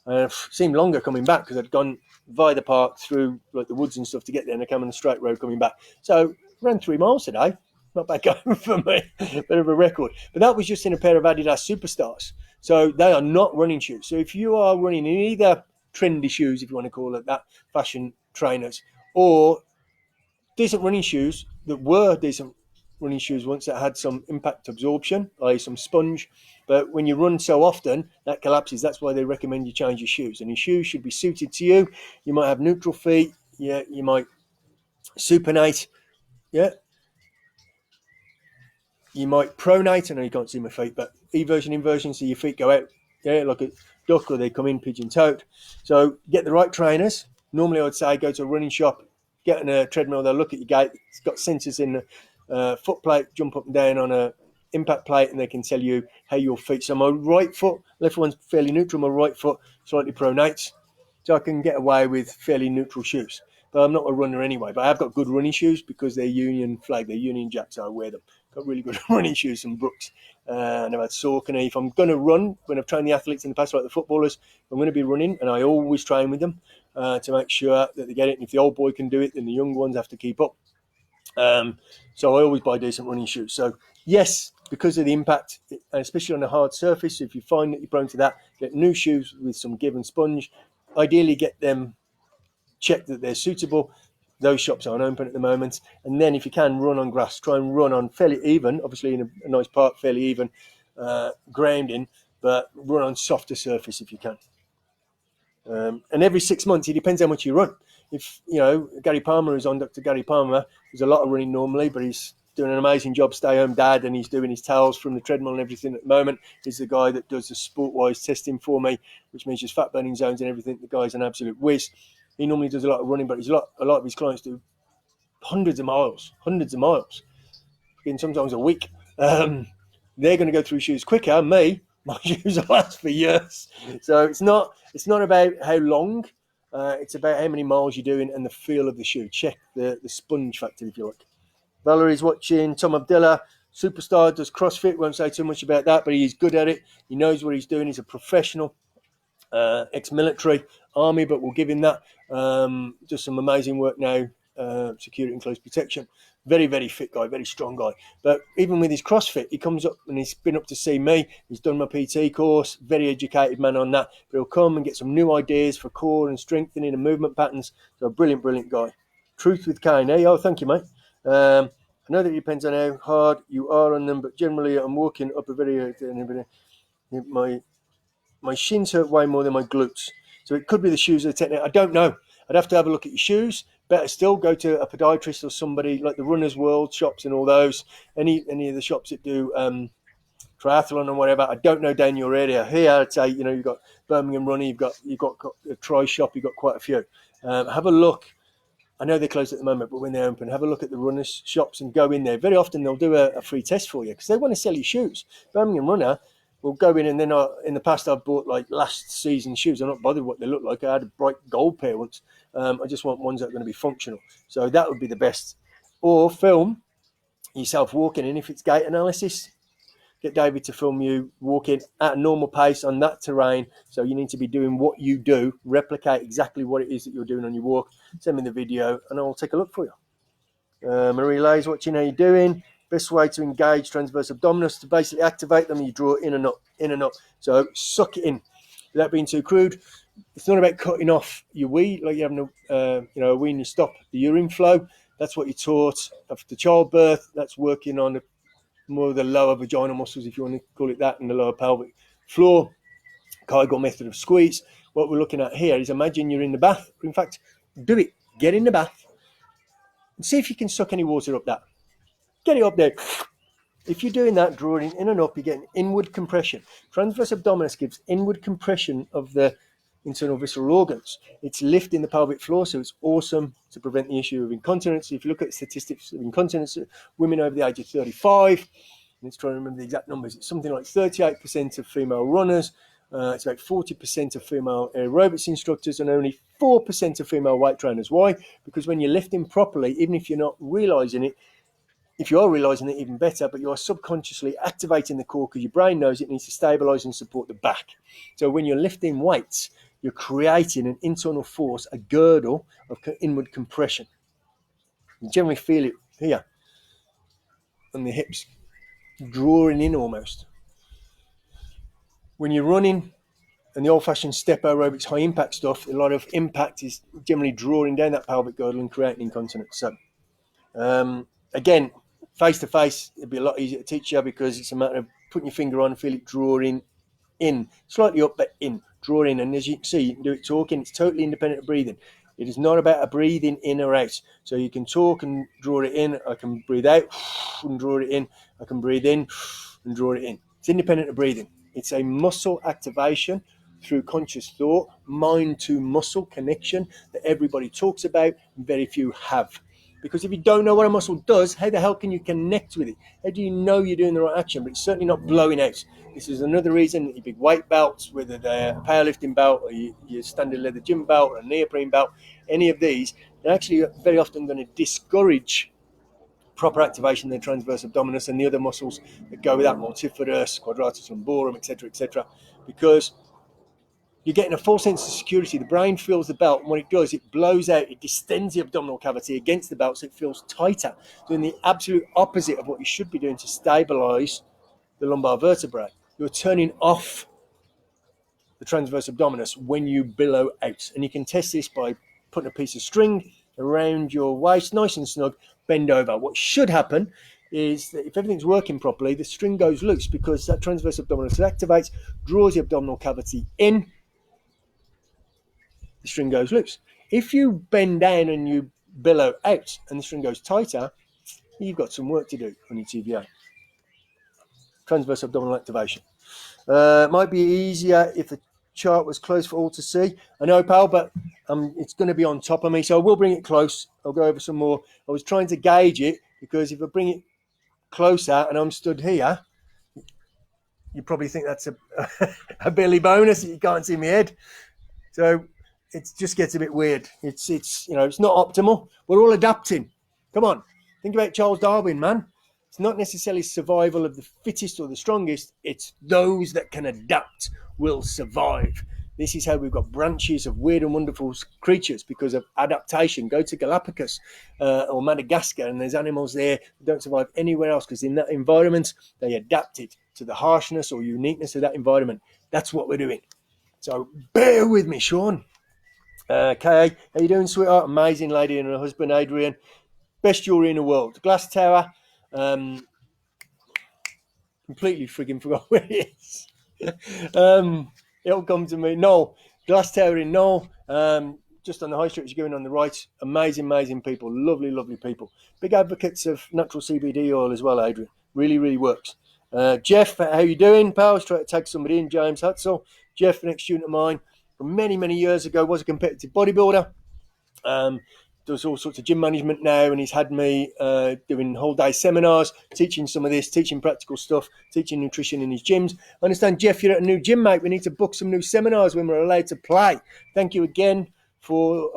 It seemed longer coming back because I'd gone via the park through like the woods and stuff to get there, and I came on the straight road coming back. So ran 3 miles today. Not bad going for me. Bit of a record. But that was just in a pair of Adidas Superstars. So they are not running shoes. So if you are running in either trendy shoes, if you want to call it that, fashion trainers, or decent running shoes that were decent running shoes once that had some impact absorption, i.e. some sponge. But when you run so often, that collapses. That's why they recommend you change your shoes. And your shoes should be suited to you. You might have neutral feet. Yeah, you might supinate. Yeah, you might pronate. I know you can't see my feet, but eversion, inversion, so your feet go out, yeah, like a duck, or they come in pigeon-toed. So get the right trainers. Normally, I would say go to a running shop, get on a treadmill. They'll look at your gait. It's got sensors in the foot plate, jump up and down on a impact plate, and they can tell you how your feet. So my right foot, left one's fairly neutral. My right foot slightly pronates, so I can get away with fairly neutral shoes. But I'm not a runner anyway. But I've got good running shoes because they're Union flag, they're Union Jack, so I wear them. Got really good running shoes from Brooks. And I've had Saucony. If I'm going to run, when I've trained the athletes in the past, like the footballers, I'm going to be running, and I always train with them to make sure that they get it. And if the old boy can do it, then the young ones have to keep up. So I always buy decent running shoes. So yes, because of the impact, especially on a hard surface, if you find that you're prone to that, get new shoes with some give and sponge. Ideally, get them checked that they're suitable. Those shops aren't open at the moment. And then if you can, run on grass. Try and run on fairly even, obviously in a nice park, fairly even grounding, but run on softer surface if you can. And every 6 months, it depends how much you run. If, Gary Palmer is on, Dr. Gary Palmer, there's a lot of running normally, but he's doing an amazing job, stay home dad, and he's doing his towels from the treadmill and everything at the moment. He's the guy that does the sport-wise testing for me, which measures fat burning zones and everything. The guy's an absolute whiz. He normally does a lot of running, but a lot of his clients do hundreds of miles, in sometimes a week. They're going to go through shoes quicker. Me, my shoes will last for years. So it's not about how long. It's about how many miles you're doing and the feel of the shoe. Check the sponge factor, if you like. Valerie's watching. Tom Abdullah, superstar, does CrossFit. Won't say too much about that, but he's good at it. He knows what he's doing. He's a professional, ex-military, army, but we'll give him that. Does some amazing work now, security and close protection. Very, very fit guy, very strong guy. But even with his CrossFit, he comes up and he's been up to see me. He's done my PT course, very educated man on that. But he'll come and get some new ideas for core and strengthening and movement patterns. So a brilliant, brilliant guy. Truth with Kane, eh? Oh, thank you, mate. I know that it depends on how hard you are on them, but generally I'm walking up a very... My shins hurt way more than my glutes. So it could be the shoes or the technique. I don't know. I'd have to have a look at your shoes. Better still, go to a podiatrist or somebody like the Runner's World shops and all those. Any of the shops that do triathlon or whatever. I don't know down your area. Here, I'd say, you've got Birmingham Running, you've got a Tri shop, you've got quite a few. Have a look. I know they're closed at the moment, but when they're open, have a look at the runners' shops and go in there. Very often they'll do a free test for you because they want to sell you shoes. Birmingham Runner will go in, and then in the past I've bought like last season shoes. I'm not bothered what they look like. I had a bright gold pair once. I just want ones that are going to be functional. So that would be the best. Or film yourself walking, and if it's gait analysis, get David to film you walking at a normal pace on that terrain. So you need to be doing what you do, replicate exactly what it is that you're doing on your walk. Send me the video and I'll take a look for you. Marie Lay's watching. How you doing? Best way to engage transverse abdominis to basically activate them, you draw in and up. So suck it in without being too crude. It's not about cutting off your wee, like you're having a wee and you stop the urine flow. That's what you're taught after childbirth. That's working on more of the lower vaginal muscles, if you want to call it that, and the lower pelvic floor. Kegel method of squeeze. What we're looking at here is imagine you're in the bath. In fact, do it. Get in the bath and see if you can suck any water up that. Get it up there. If you're doing that, drawing in and up, you're getting inward compression. Transverse abdominis gives inward compression of the internal visceral organs. It's lifting the pelvic floor, so it's awesome to prevent the issue of incontinence. If you look at statistics of incontinence, women over the age of 35, let's try to remember the exact numbers, it's something like 38% of female runners, it's about 40% of female aerobics instructors, and only 4% of female weight trainers. Why? Because when you're lifting properly, even if you're not realizing it, if you are realizing it, even better, but you are subconsciously activating the core because your brain knows it needs to stabilize and support the back. So when you're lifting weights, you're creating an internal force, a girdle of inward compression. You generally feel it here on the hips, drawing in almost. When you're running and the old-fashioned step aerobics, high-impact stuff, a lot of impact is generally drawing down that pelvic girdle and creating incontinence. So, again, face to face, it'd be a lot easier to teach you because it's a matter of putting your finger on, feel it drawing in, slightly up, but in, draw in. And as you can see, you can do it talking. It's totally independent of breathing. It is not about a breathing in or out. So you can talk and draw it in. I can breathe out and draw it in. I can breathe in and draw it in. It's independent of breathing. It's a muscle activation through conscious thought, mind to muscle connection that everybody talks about and very few have. Because if you don't know what a muscle does, how the hell can you connect with it? How do you know you're doing the right action? But it's certainly not blowing out. This is another reason that your big weight belts, whether they're a powerlifting belt or your standard leather gym belt or a neoprene belt, any of these, they're actually very often going to discourage proper activation of the transverse abdominis and the other muscles that go with that, multifidus, quadratus lumborum, etc., because you're getting a full sense of security. The brain feels the belt, and what it does, it blows out, it distends the abdominal cavity against the belt so it feels tighter, doing the absolute opposite of what you should be doing to stabilize the lumbar vertebrae. You're turning off the transverse abdominis when you billow out. And you can test this by putting a piece of string around your waist, nice and snug, bend over. What should happen is that if everything's working properly, the string goes loose because that transverse abdominis activates, draws the abdominal cavity in, the string goes loose. If you bend down and you billow out and the string goes tighter, you've got some work to do on your TBA. Transverse abdominal activation. Might be easier if the chart was close for all to see. I know, pal, but it's going to be on top of me, so I will bring it close. I'll go over some more. I was trying to gauge it because if I bring it closer and I'm stood here, you probably think that's a Billy bonus that you can't see my head. So it just gets a bit weird. It's it's not optimal. We're all adapting. Come on, think about Charles Darwin, man. It's not necessarily survival of the fittest or the strongest. It's those that can adapt will survive. This is how we've got branches of weird and wonderful creatures because of adaptation. Go to Galapagos or Madagascar, and there's animals there that don't survive anywhere else because in that environment they adapted to the harshness or uniqueness of that environment. That's what we're doing. So bear with me, Sean. Kay, how you doing, sweetheart? Amazing lady and her husband, Adrian. Best jewelry in the world. Glass Tower. Completely frigging forgot where it is. It'll come to me. No, Glass Tower in Knoll. Just on the high street as you're going on the right. Amazing people. Lovely people. Big advocates of natural CBD oil as well, Adrian. Really works. Jeff, how you doing, pal? I was trying to tag somebody in, James Hutzel. Jeff, an ex-student of mine from many years ago, was a competitive bodybuilder. Does all sorts of gym management now, and he's had me doing whole day seminars, teaching some of this, teaching practical stuff, teaching nutrition in his gyms. I understand, Jeff, you're at a new gym, mate. We need to book some new seminars when we're allowed to play. Thank you again for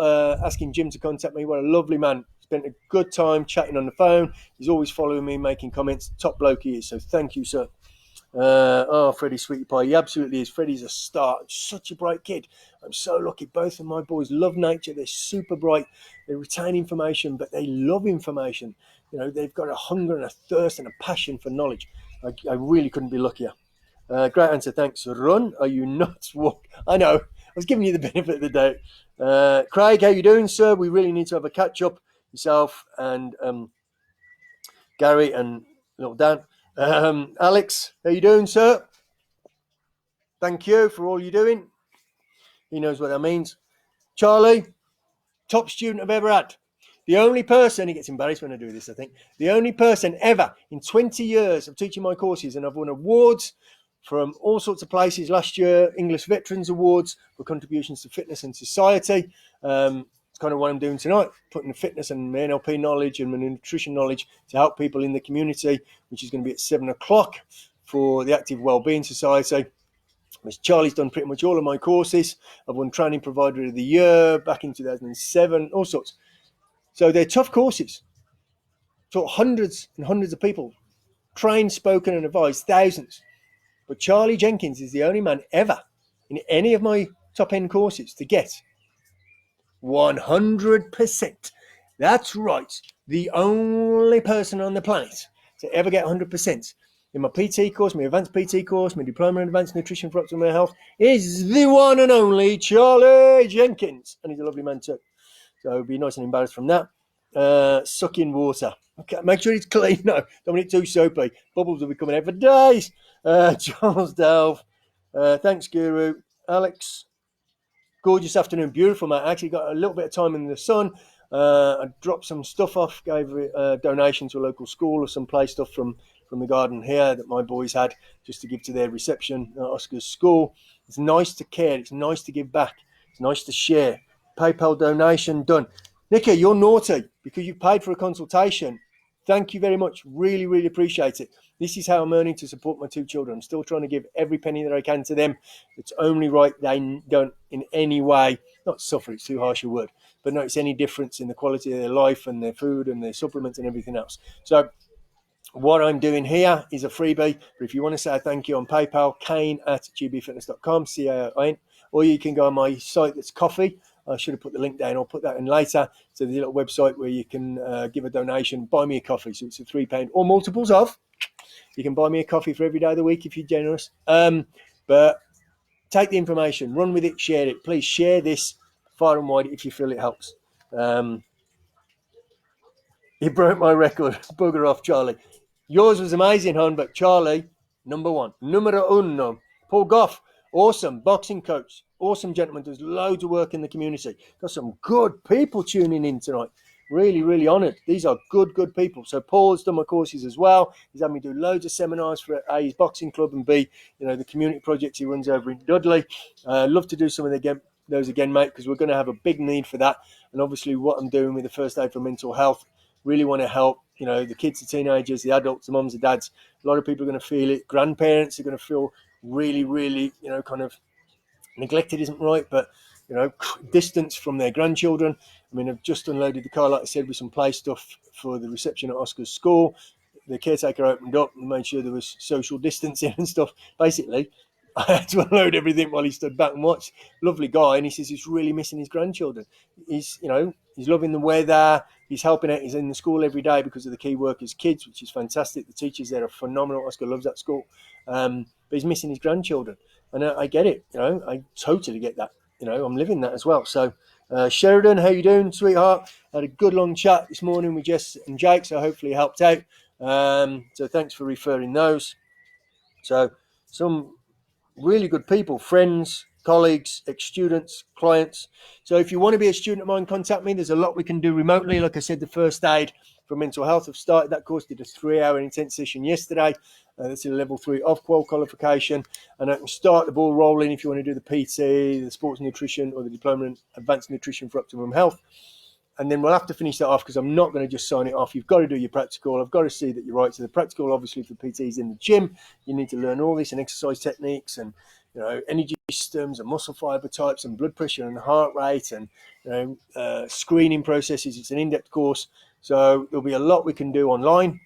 asking Jim to contact me. What a lovely man. Spent a good time chatting on the phone. He's always following me, making comments. Top bloke he is, so thank you, sir. Freddie Sweetie Pie, he absolutely is. Freddie's a star, such a bright kid. I'm so lucky. Both of my boys love nature. They're super bright. They retain information, but they love information. They've got a hunger and a thirst and a passion for knowledge. I really couldn't be luckier. Great answer, thanks. Run, are you nuts? Walk. I know, I was giving you the benefit of the doubt. Craig, how you doing, sir? We really need to have a catch up, yourself and Gary and little Dan. Alex, how you doing, sir? Thank you for all you're doing. He knows what that means. Charlie, top student I've ever had. The only person, he gets embarrassed when I do this, I think, the only person ever in 20 years of teaching my courses, and I've won awards from all sorts of places. Last year, English Veterans Awards for contributions to fitness and society. It's kind of what I'm doing tonight, putting the fitness and my NLP knowledge and my nutrition knowledge to help people in the community, which is going to be at 7 o'clock for the Active Wellbeing Society. Charlie's done pretty much all of my courses. I've won Training Provider of the Year back in 2007, all sorts. So they're tough courses. Taught hundreds and hundreds of people, trained, spoken and advised thousands. But Charlie Jenkins is the only man ever in any of my top end courses to get 100%. That's right. The only person on the planet to ever get 100%. In my PT course, my advanced PT course, my diploma in advanced nutrition for optimal health is the one and only Charlie Jenkins. And he's a lovely man too. So be nice and embarrassed from that. Suck in water. Okay, make sure it's clean. No, don't want it too soapy. Bubbles will be coming out for days. Charles Delve. Thanks, Guru. Alex. Gorgeous afternoon. Beautiful, mate. I actually got a little bit of time in the sun. I dropped some stuff off, gave a donation to a local school of some play stuff from the garden here that my boys had just to give to their reception at Oscar's school. It's nice to care. It's nice to give back. It's nice to share. PayPal donation done. Nicky, you're naughty because you paid for a consultation. Thank you very much. Really, really appreciate it. This is how I'm earning to support my two children. I'm still trying to give every penny that I can to them. It's only right they don't in any way, not suffer, it's too harsh a word, but notice any difference in the quality of their life and their food and their supplements and everything else. So what I'm doing here is a freebie, but if you want to say a thank you on PayPal, kane@gbfitness.com, CAIN, or you can go on my site that's coffee. I should have put the link down. I'll put that in later. So there's a little website where you can give a donation, buy me a coffee. So it's a £3 or multiples of. You can buy me a coffee for every day of the week if you're generous. But take the information, run with it, share it. Please share this far and wide if you feel it helps. You broke my record. Bugger off, Charlie. Yours was amazing, hon, but Charlie, number one. Numero uno. Paul Goff, awesome. Boxing coach. Awesome gentleman. Does loads of work in the community. Got some good people tuning in tonight. Really, really honoured. These are good, good people. So Paul's done my courses as well. He's had me do loads of seminars for A, his boxing club, and B, the community projects he runs over in Dudley. Love to do some of those again, mate, because we're going to have a big need for that. And obviously what I'm doing with the First Aid for Mental Health, really want to help, the kids, the teenagers, the adults, the mums, the dads. A lot of people are going to feel it. Grandparents are going to feel really, really, kind of neglected isn't right, but distance from their grandchildren. I mean, I've just unloaded the car, like I said, with some play stuff for the reception at Oscar's school. The caretaker opened up and made sure there was social distancing and stuff. Basically, I had to unload everything while he stood back and watched. Lovely guy, and he says he's really missing his grandchildren. He's loving the weather. He's helping out. He's in the school every day because of the key workers' kids, which is fantastic. The teachers there are phenomenal. Oscar loves that school, but he's missing his grandchildren. And I get it, I totally get that. I'm living that as well. So, Sheridan, how you doing, sweetheart? I had a good long chat this morning with Jess and Jake, so hopefully it helped out. So thanks for referring those. So some really good people, friends, colleagues, ex-students, clients. So if you want to be a student of mine, contact me. There's a lot we can do remotely. Like I said, the First Aid for Mental Health, I've started that course, did a 3-hour intense session yesterday. That's a level 3 off-qual qualification. And I can start the ball rolling if you want to do the PT, the sports nutrition, or the diploma in advanced nutrition for optimum health. And then we'll have to finish that off because I'm not going to just sign it off. You've got to do your practical. I've got to see that you're right. So the practical, obviously, for PTs in the gym, you need to learn all this and exercise techniques and energy systems and muscle fiber types and blood pressure and heart rate and screening processes. It's an in-depth course. So there'll be a lot we can do online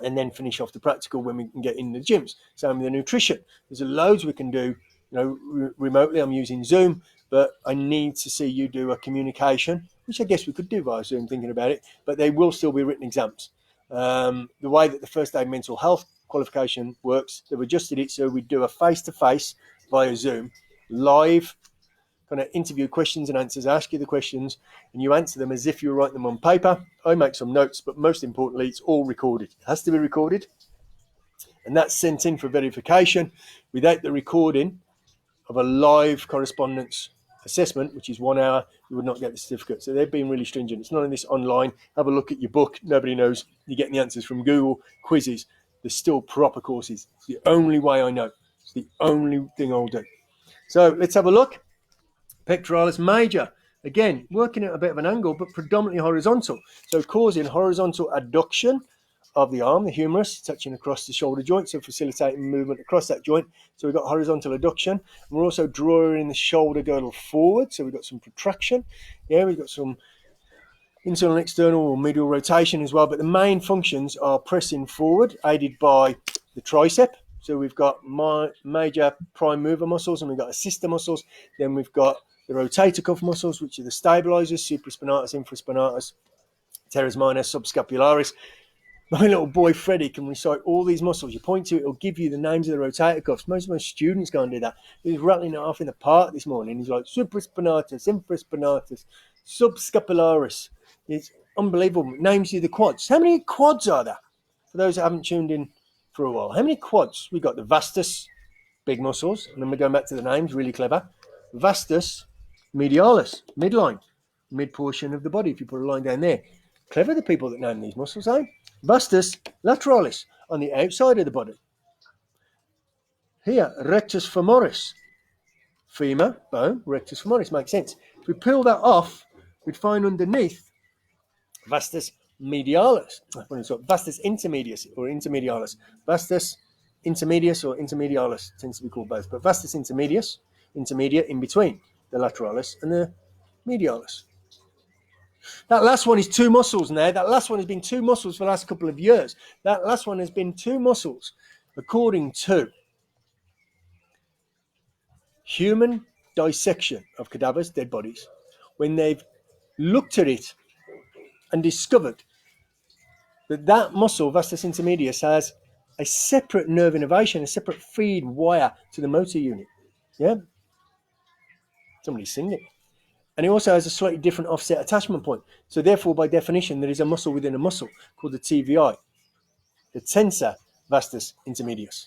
and then finish off the practical when we can get in the gyms. Same with the nutrition. There's loads we can do remotely. I'm using Zoom, but I need to see you do a communication, which I guess we could do via Zoom, thinking about it, but they will still be written exams. The way that the First Aid Mental Health qualification works, they've adjusted it so we do a face-to-face via Zoom, live, kind of interview questions and answers, ask you the questions, and you answer them as if you were writing them on paper. I make some notes, but most importantly, it's all recorded. It has to be recorded, and that's sent in for verification. Without the recording of a live correspondence assessment, which is 1 hour, you would not get the certificate. So they've been really stringent. It's none of this online. Have a look at your book. Nobody knows. You're getting the answers from Google, quizzes. There's still proper courses. It's the only way I know. It's the only thing I'll do. So let's have a look. Pectoralis major. Again, working at a bit of an angle, but predominantly horizontal. So causing horizontal adduction of the arm, the humerus, touching across the shoulder joint, so facilitating movement across that joint. So we've got horizontal adduction. And we're also drawing the shoulder girdle forward, so we've got some protraction. Yeah, we've got some internal and external or medial rotation as well, but the main functions are pressing forward, aided by the tricep. So we've got major prime mover muscles, and we've got assister muscles. Then we've got the rotator cuff muscles, which are the stabilizers, supraspinatus, infraspinatus, teres minor, subscapularis. My little boy Freddie can recite all these muscles. You point to it, it'll give you the names of the rotator cuffs. Most of my students can't do that. He was rattling it off in the park this morning. He's like supraspinatus, infraspinatus, subscapularis. It's unbelievable. Names you the quads. How many quads are there? For those that haven't tuned in for a while, how many quads? We got the vastus, big muscles, and then we're going back to the names, really clever. Vastus medialis, midline, mid portion of the body. If you put a line down there, clever the people that name these muscles, eh? Vastus lateralis, on the outside of the body. Here, rectus femoris, femur bone, rectus femoris, makes sense. If we peel that off, we'd find underneath vastus medialis, vastus intermedius or intermedialis, vastus intermedius or intermedialis tends to be called both, but vastus intermedius, intermediate in between the lateralis and the medialis. That last one is two muscles now. That last one has been two muscles for the last couple of years. That last one has been two muscles, according to human dissection of cadavers, dead bodies, when they've looked at it and discovered that muscle, vastus intermedius, has a separate nerve innervation, a separate feed wire to the motor unit. Yeah? Somebody's singing it. And it also has a slightly different offset attachment point. So therefore, by definition, there is a muscle within a muscle called the TVI, the tensor vastus intermedius.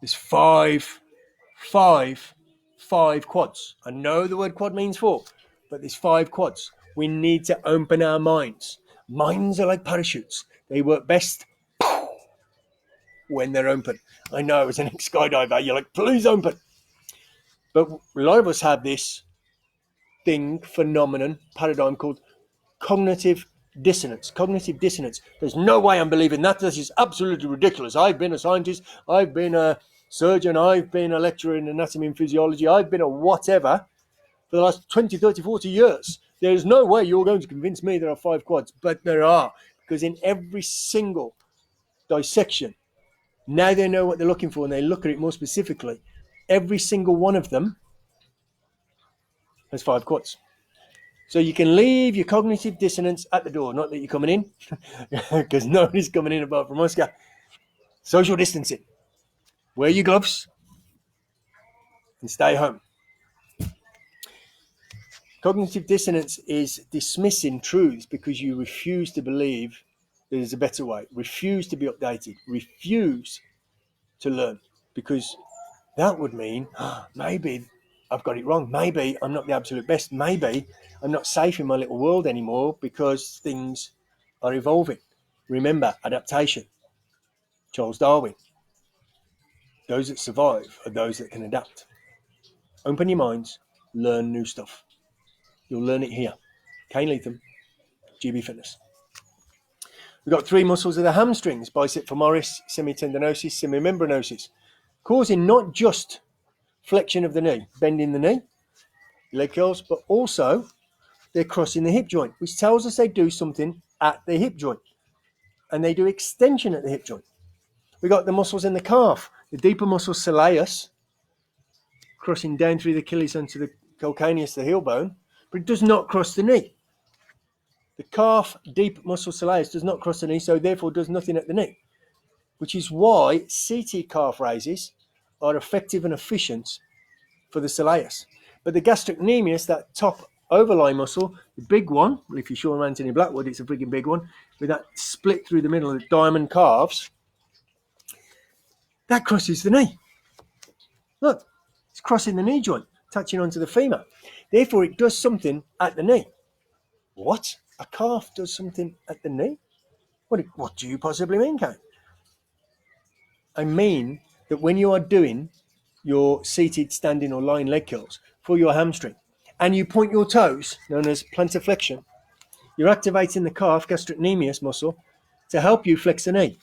There's five quads. I know the word quad means four, but there's five quads. We need to open our minds. Minds are like parachutes. They work best when they're open. I know as an ex-skydiver, you're like, please open. But a lot of us have this phenomenon, paradigm called cognitive dissonance. Cognitive dissonance. There's no way I'm believing that. This is absolutely ridiculous. I've been a scientist. I've been a surgeon. I've been a lecturer in anatomy and physiology. I've been a whatever for the last 20, 30, 40 years. There's no way you're going to convince me there are five quads, but there are. Because in every single dissection, now they know what they're looking for and they look at it more specifically. Every single one of them has five quads. So you can leave your cognitive dissonance at the door. Not that you're coming in, because nobody's coming in apart from Oscar. Social distancing. Wear your gloves and stay home. Cognitive dissonance is dismissing truths because you refuse to believe there's a better way. Refuse to be updated. Refuse to learn, because that would mean maybe I've got it wrong. Maybe I'm not the absolute best. Maybe I'm not safe in my little world anymore because things are evolving. Remember, adaptation. Charles Darwin. Those that survive are those that can adapt. Open your minds, learn new stuff. You'll learn it here. Kane Leatham, GB Fitness. We've got three muscles of the hamstrings, bicep femoris, semitendinosus, semimembranosus, causing not just flexion of the knee, bending the knee, leg curls, but also they're crossing the hip joint, which tells us they do something at the hip joint. And they do extension at the hip joint. We've got the muscles in the calf, the deeper muscle soleus, crossing down through the Achilles onto the calcaneus, the heel bone, but it does not cross the knee. The calf deep muscle soleus does not cross the knee, so therefore does nothing at the knee, which is why seated calf raises are effective and efficient for the soleus. But the gastrocnemius, that top overlying muscle, the big one, if you saw Anthony Blackwood, it's a freaking big one, with that split through the middle of the diamond calves, that crosses the knee. Look, it's crossing the knee joint, touching onto the femur. Therefore, it does something at the knee. What? A calf does something at the knee? What do you possibly mean, Kane? I mean that when you are doing your seated, standing, or lying leg curls for your hamstring, and you point your toes, known as plantar flexion, you're activating the calf gastrocnemius muscle to help you flex the knee.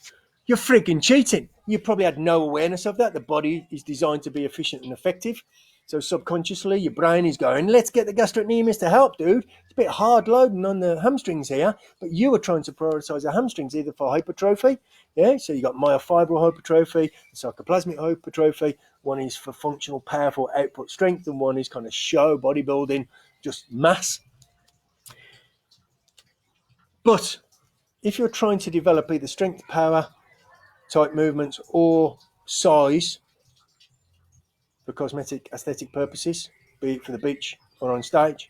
You're freaking cheating. You probably had no awareness of that. The body is designed to be efficient and effective. So subconsciously, your brain is going, let's get the gastrocnemius to help, dude. It's a bit hard loading on the hamstrings here, but you were trying to prioritize the hamstrings either for hypertrophy, so you got myofibril hypertrophy, sarcoplasmic hypertrophy. One is for functional, powerful output strength, and one is kind of show bodybuilding, just mass. But if you're trying to develop either strength, power, type movements, or size for cosmetic, aesthetic purposes, be it for the beach or on stage,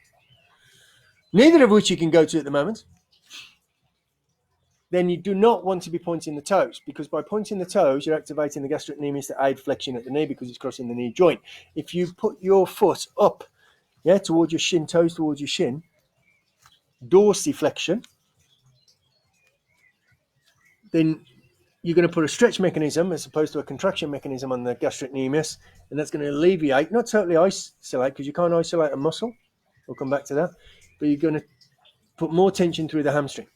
neither of which you can go to at the moment, then you do not want to be pointing the toes, because by pointing the toes, you're activating the gastrocnemius to aid flexion at the knee because it's crossing the knee joint. If you put your foot up, towards your shin, toes towards your shin, dorsiflexion, then you're going to put a stretch mechanism as opposed to a contraction mechanism on the gastrocnemius, and that's going to alleviate, not totally isolate, because you can't isolate a muscle. We'll come back to that, but you're going to put more tension through the hamstring.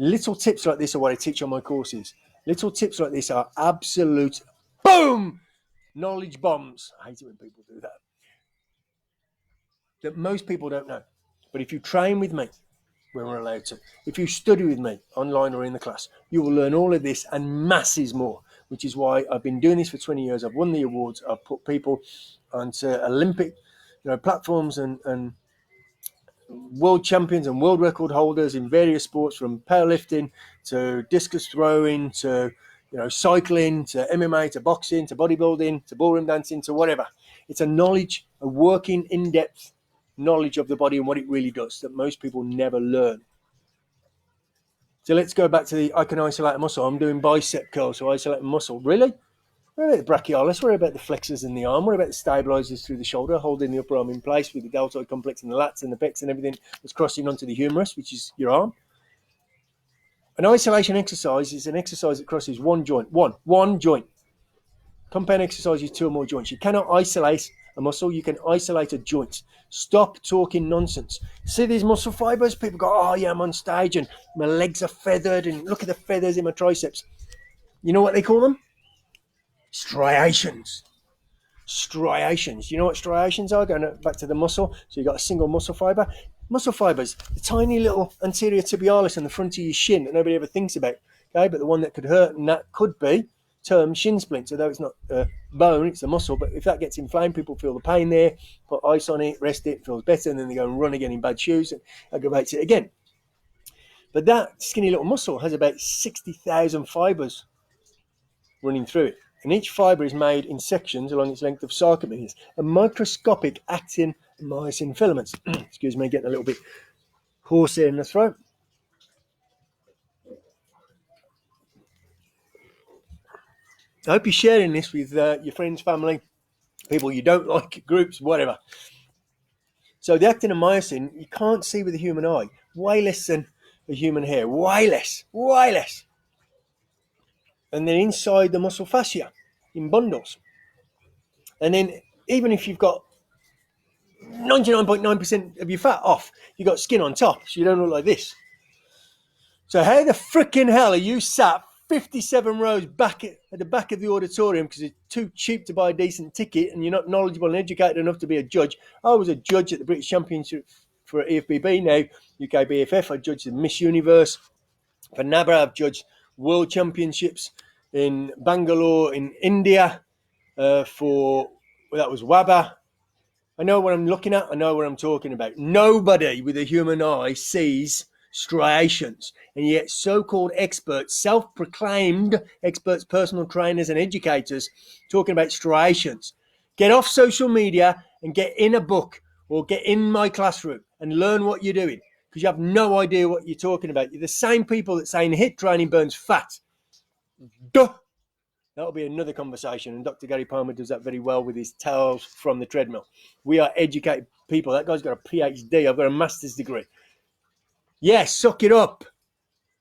Little tips like this are what I teach on my courses. Little tips like this are absolute boom knowledge bombs. I hate it when people do that most people don't know. But if you train with me, when we're allowed to, if you study with me online or in the class, you will learn all of this and masses more, which is why I've been doing this for 20 years. I've won the awards. I've put people onto Olympic platforms and world champions and world record holders in various sports, from powerlifting to discus throwing to cycling to MMA to boxing to bodybuilding to ballroom dancing to whatever. It's a knowledge, a working in-depth knowledge of the body and what it really does that most people never learn. So let's go back to I can isolate a muscle. I'm doing bicep curls, so isolate a muscle. Really? What about the brachialis? What about the flexors in the arm? What about the stabilizers through the shoulder, holding the upper arm in place with the deltoid complex and the lats and the pecs and everything that's crossing onto the humerus, which is your arm? An isolation exercise is an exercise that crosses one joint. One joint. Compound exercise is two or more joints. You cannot isolate a muscle. You can isolate a joint. Stop talking nonsense. See these muscle fibers? People go, oh yeah, I'm on stage and my legs are feathered and look at the feathers in my triceps. You know what they call them? Striations. Striations. You know what striations are? Going back to the muscle. So you've got a single muscle fiber. Muscle fibers, the tiny little anterior tibialis on the front of your shin that nobody ever thinks about. Okay, but the one that could hurt, and that could be termed shin splints, although it's not bone, it's a muscle. But if that gets inflamed, people feel the pain there. Put ice on it, rest it, feels better, and then they go and run again in bad shoes and aggravates it again. But that skinny little muscle has about 60,000 fibers running through it. And each fibre is made in sections along its length of sarcomeres, a microscopic actin and myosin filaments. Excuse me, getting a little bit hoarse here in the throat. I hope you're sharing this with your friends, family, people you don't like, groups, whatever. So the actin and myosin, you can't see with the human eye. Way less than a human hair. Way less. Way less. And they're inside the muscle fascia in bundles. And then even if you've got 99.9% of your fat off, you've got skin on top, so you don't look like this. So how the freaking hell are you sat 57 rows back at the back of the auditorium because it's too cheap to buy a decent ticket and you're not knowledgeable and educated enough to be a judge? I was a judge at the British Championship for EFBB, now UK BFF. I judged the Miss Universe. For NABRA, I've judged World Championships in Bangalore in India that was WABA. I know what I'm looking at. I know what I'm talking about. Nobody with a human eye sees striations. And yet so-called experts, self-proclaimed experts, personal trainers and educators talking about striations. Get off social media and get in a book or get in my classroom and learn what you're doing, because you have no idea what you're talking about. You're the same people that say HIIT training burns fat. Duh! That'll be another conversation, and Dr. Gary Palmer does that very well with his tales from the treadmill. We are educated people. That guy's got a PhD. I've got a master's degree. Yes, suck it up.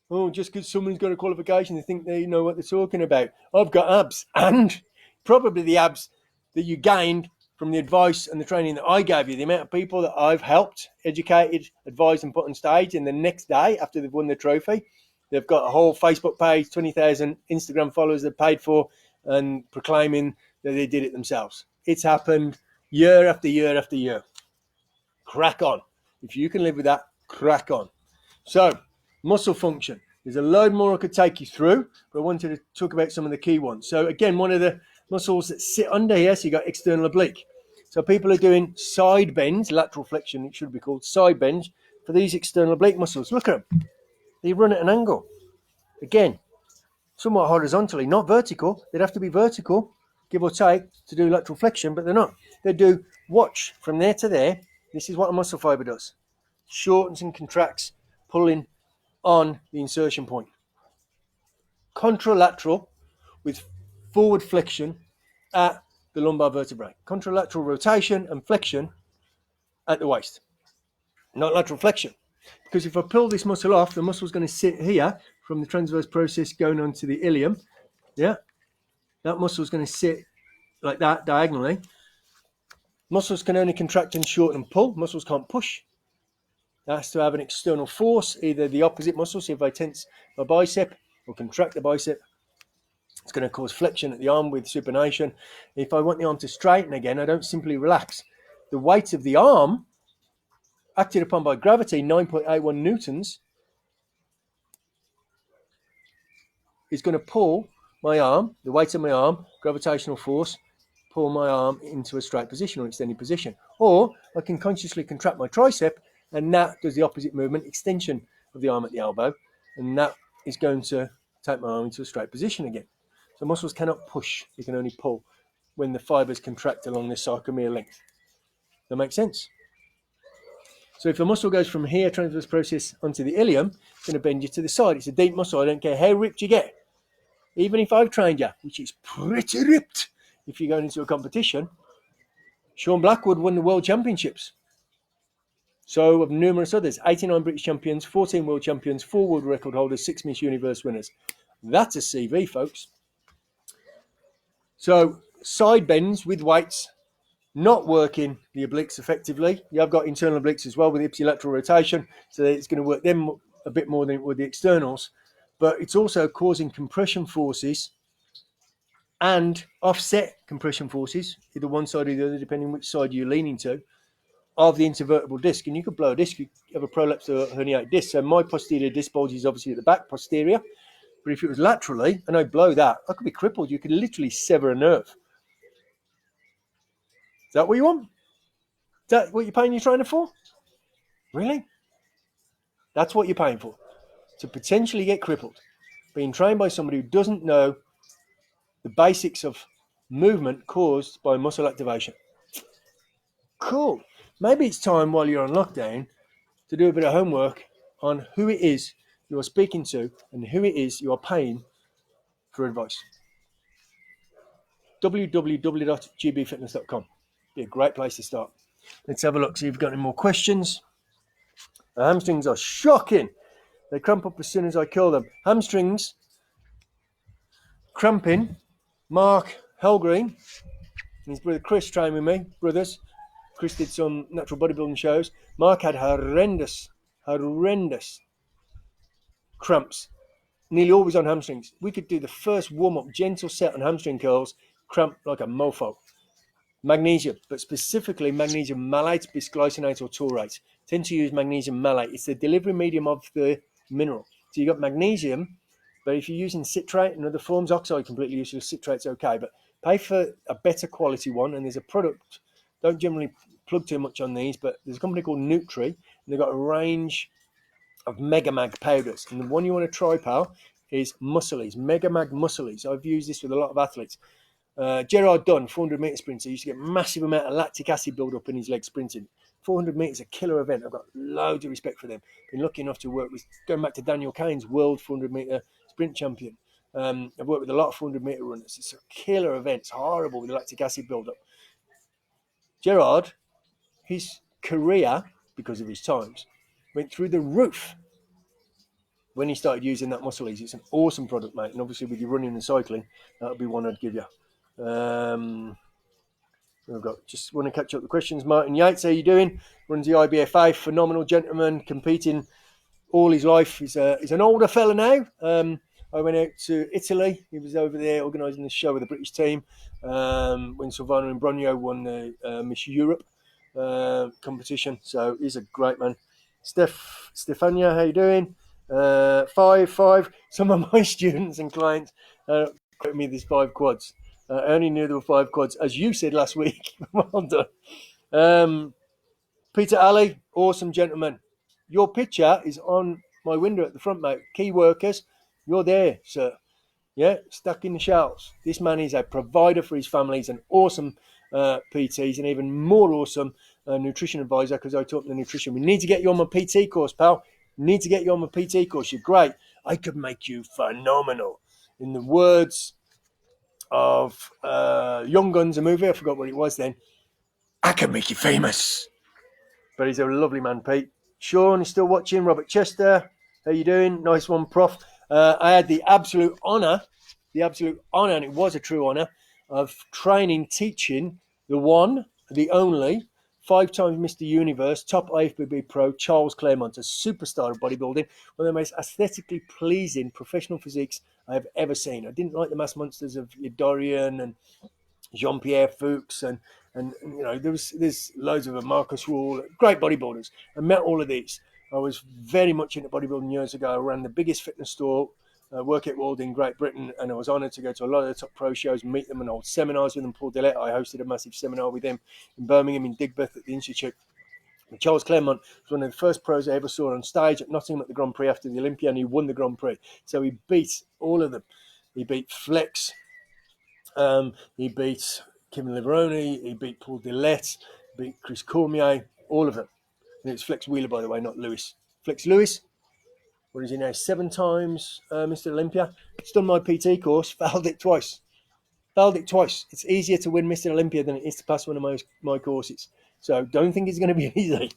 Oh, just because someone's got a qualification, they think they know what they're talking about. I've got abs, and probably the abs that you gained from the advice and the training that I gave you. The amount of people that I've helped, educated, advised, and put on stage, and the next day after they've won the trophy, they've got a whole Facebook page, 20,000 Instagram followers they've paid for, and proclaiming that they did it themselves. It's happened year after year after year. Crack on. If you can live with that, crack on. So, muscle function. There's a load more I could take you through, but I wanted to talk about some of the key ones. So again, one of the muscles that sit under here, so you got external oblique. So people are doing side bends, lateral flexion, it should be called side bends, for these external oblique muscles. Look at them. They run at an angle. Again, somewhat horizontally, not vertical. They'd have to be vertical, give or take, to do lateral flexion, but they're not. They do watch from there to there, This is what a muscle fiber does. Shortens and contracts, pulling on the insertion point. Contralateral with forward flexion at the lumbar vertebrae. Contralateral rotation and flexion at the waist. Not lateral flexion. Because if I pull this muscle off, the muscle's going to sit here from the transverse process going on to the ilium. Yeah. That muscle's going to sit like that diagonally. Muscles can only contract and shorten and pull. Muscles can't push. That has to have an external force, either the opposite muscle. So if I tense my bicep or contract the bicep, it's going to cause flexion at the arm with supination. If I want the arm to straighten again, I don't simply relax. The weight of the arm, acted upon by gravity, 9.81 newtons, is going to pull my arm, the weight of my arm, gravitational force, pull my arm into a straight position or extended position. Or I can consciously contract my tricep, and that does the opposite movement, extension of the arm at the elbow, and that is going to take my arm into a straight position again. So muscles cannot push, they can only pull when the fibers contract along the sarcomere length. That makes sense? So if a muscle goes from here, transverse process, onto the ilium, it's going to bend you to the side. It's a deep muscle. I don't care how ripped you get. Even if I've trained you, which is pretty ripped, if you're going into a competition, Sean Blackwood won the World Championships. So have numerous others. 89 British champions, 14 world champions, 4 world record holders, 6 Miss Universe winners. That's a CV, folks. So side bends with weights, not working the obliques effectively. You have got internal obliques as well with ipsilateral rotation, so it's going to work them a bit more than it would the externals. But it's also causing compression forces and offset compression forces, either one side or the other, depending which side you're leaning to, of the intervertebral disc. And you could blow a disc, you have a prolapse or herniated disc. So my posterior disc bulge is obviously at the back posterior, but if it was laterally and I blow that, I could be crippled. You could literally sever a nerve. Is that what you want? Is that what you're paying your trainer for? Really? That's what you're paying for? To potentially get crippled, being trained by somebody who doesn't know the basics of movement caused by muscle activation. Cool. Maybe it's time while you're on lockdown to do a bit of homework on who it is you're speaking to and who it is you are paying for advice. www.gbfitness.com. Be a great place to start. Let's have a look, see if you've got any more questions. The hamstrings are shocking. They cramp up as soon as I kill them. Hamstrings cramping. Mark Helgreen and his brother Chris trained with me, brothers. Chris did some natural bodybuilding shows. Mark had horrendous cramps, nearly always on hamstrings. We could do the first warm-up, gentle set on hamstring curls, cramp like a mofo. Magnesium, but specifically magnesium malate, bisglycinate, or taurate. Tend to use magnesium malate. It's the delivery medium of the mineral. So you got magnesium, but if you're using citrate and other forms, oxide completely useless, citrate's okay, but pay for a better quality one. And there's a product, don't generally plug too much on these, but there's a company called Nutri, and they've got a range of Megamag powders. And the one you want to try, pal, is Muscles, Megamag Muscles. I've used this with a lot of athletes. Gerard Dunn, 400 metre sprinter, used to get massive amount of lactic acid build up in his legs sprinting. 400 metres, a killer event. I've got loads of respect for them. Been lucky enough to work with, going back to Daniel Kane's world 400 metre sprint champion. I've worked with a lot of 400 metre runners. It's a killer event. It's horrible with the lactic acid build up. Gerard, his career, because of his times, went through the roof when he started using that Muscles. It's an awesome product, mate. And obviously with your running and cycling, that would be one I'd give you. We've got, just want to catch up the questions. Martin Yates, how you doing? Runs the IBFA, phenomenal gentleman, competing all his life. He's an older fella now. I went out to Italy. He was over there organising the show with the British team when Silvano Imbrogno won the Miss Europe competition. So he's a great man. Stefania, how you doing? 5. Some of my students and clients quote me these 5 quads. I only knew there were 5 quads, as you said last week. Well done. Peter Alley, awesome gentleman. Your picture is on my window at the front, mate. Key workers, you're there, sir. Yeah, stuck in the shelves. This man is a provider for his family. He's an awesome PTs, and even more awesome nutrition advisor because I taught them the nutrition. We need to get you on my PT course, pal. Need to get you on my PT course. You're great. I could make you phenomenal. In the words of Young Guns, a movie, I forgot what it was then, I could make you famous. But he's a lovely man, Pete. Sean is still watching. Robert Chester, how you doing? Nice one, Prof. I had the absolute honour, and it was a true honour, of training, teaching the one, the only, 5 times Mr. Universe, top IFBB pro, Charles Claremont, a superstar of bodybuilding, one of the most aesthetically pleasing professional physiques I have ever seen. I didn't like the mass monsters of Dorian and Jean-Pierre Fuchs and there's loads of them, Marcus Rule, great bodybuilders. I met all of these. I was very much into bodybuilding years ago. I ran the biggest fitness store, Workout World in Great Britain, and I was honoured to go to a lot of the top pro shows, meet them and hold seminars with them. Paul Dillett, I hosted a massive seminar with him in Birmingham in Digbeth at the Institute. And Charles Claremont was one of the first pros I ever saw on stage at Nottingham at the Grand Prix after the Olympia, and he won the Grand Prix. So he beat all of them. He beat Flex, he beat Kevin Liveroni, he beat Paul Dillett, beat Chris Cormier, all of them. And it's Flex Wheeler, by the way, not Lewis. Flex Lewis, what is he now? 7 times Mr. Olympia. It's done my PT course, failed it twice. It's easier to win Mr. Olympia than it is to pass one of my courses. So don't think it's going to be easy.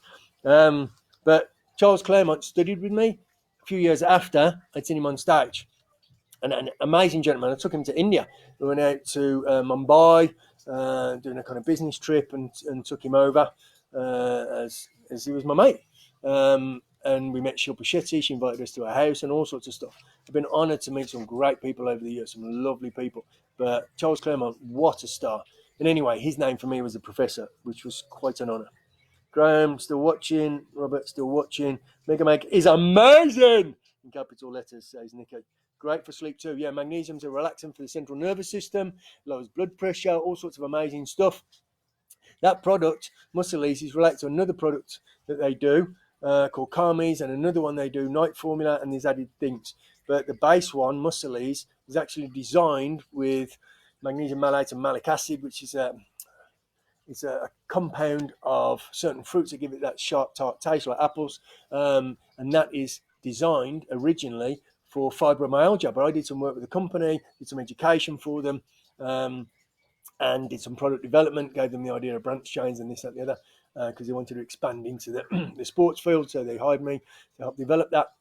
But Charles Claremont studied with me a few years after I'd seen him on stage. And an amazing gentleman. I took him to India. We went out to Mumbai, doing a kind of business trip, and took him over as he was my mate. And we met Shilpa Shetty. She invited us to her house and all sorts of stuff. I've been honoured to meet some great people over the years, some lovely people. But Charles Claremont, what a star. And anyway, his name for me was the Professor, which was quite an honour. Graham, still watching. Robert, still watching. Mega Mag is amazing! In capital letters, says Nicky. Great for sleep too. Yeah, magnesium's a relaxant for the central nervous system, lowers blood pressure, all sorts of amazing stuff. That product, Muscle Ease, is related to another product that they do called Carmies, and another one they do, Night Formula, and these added things. But the base one, Muscle Ease, is actually designed with magnesium malate and malic acid, which is it's a compound of certain fruits that give it that sharp, tart taste, like apples, and that is designed originally for fibromyalgia. But I did some work with the company, did some education for them, and did some product development, gave them the idea of branch chains and this, that, and the other, because they wanted to expand into the sports field. So they hired me to help develop that.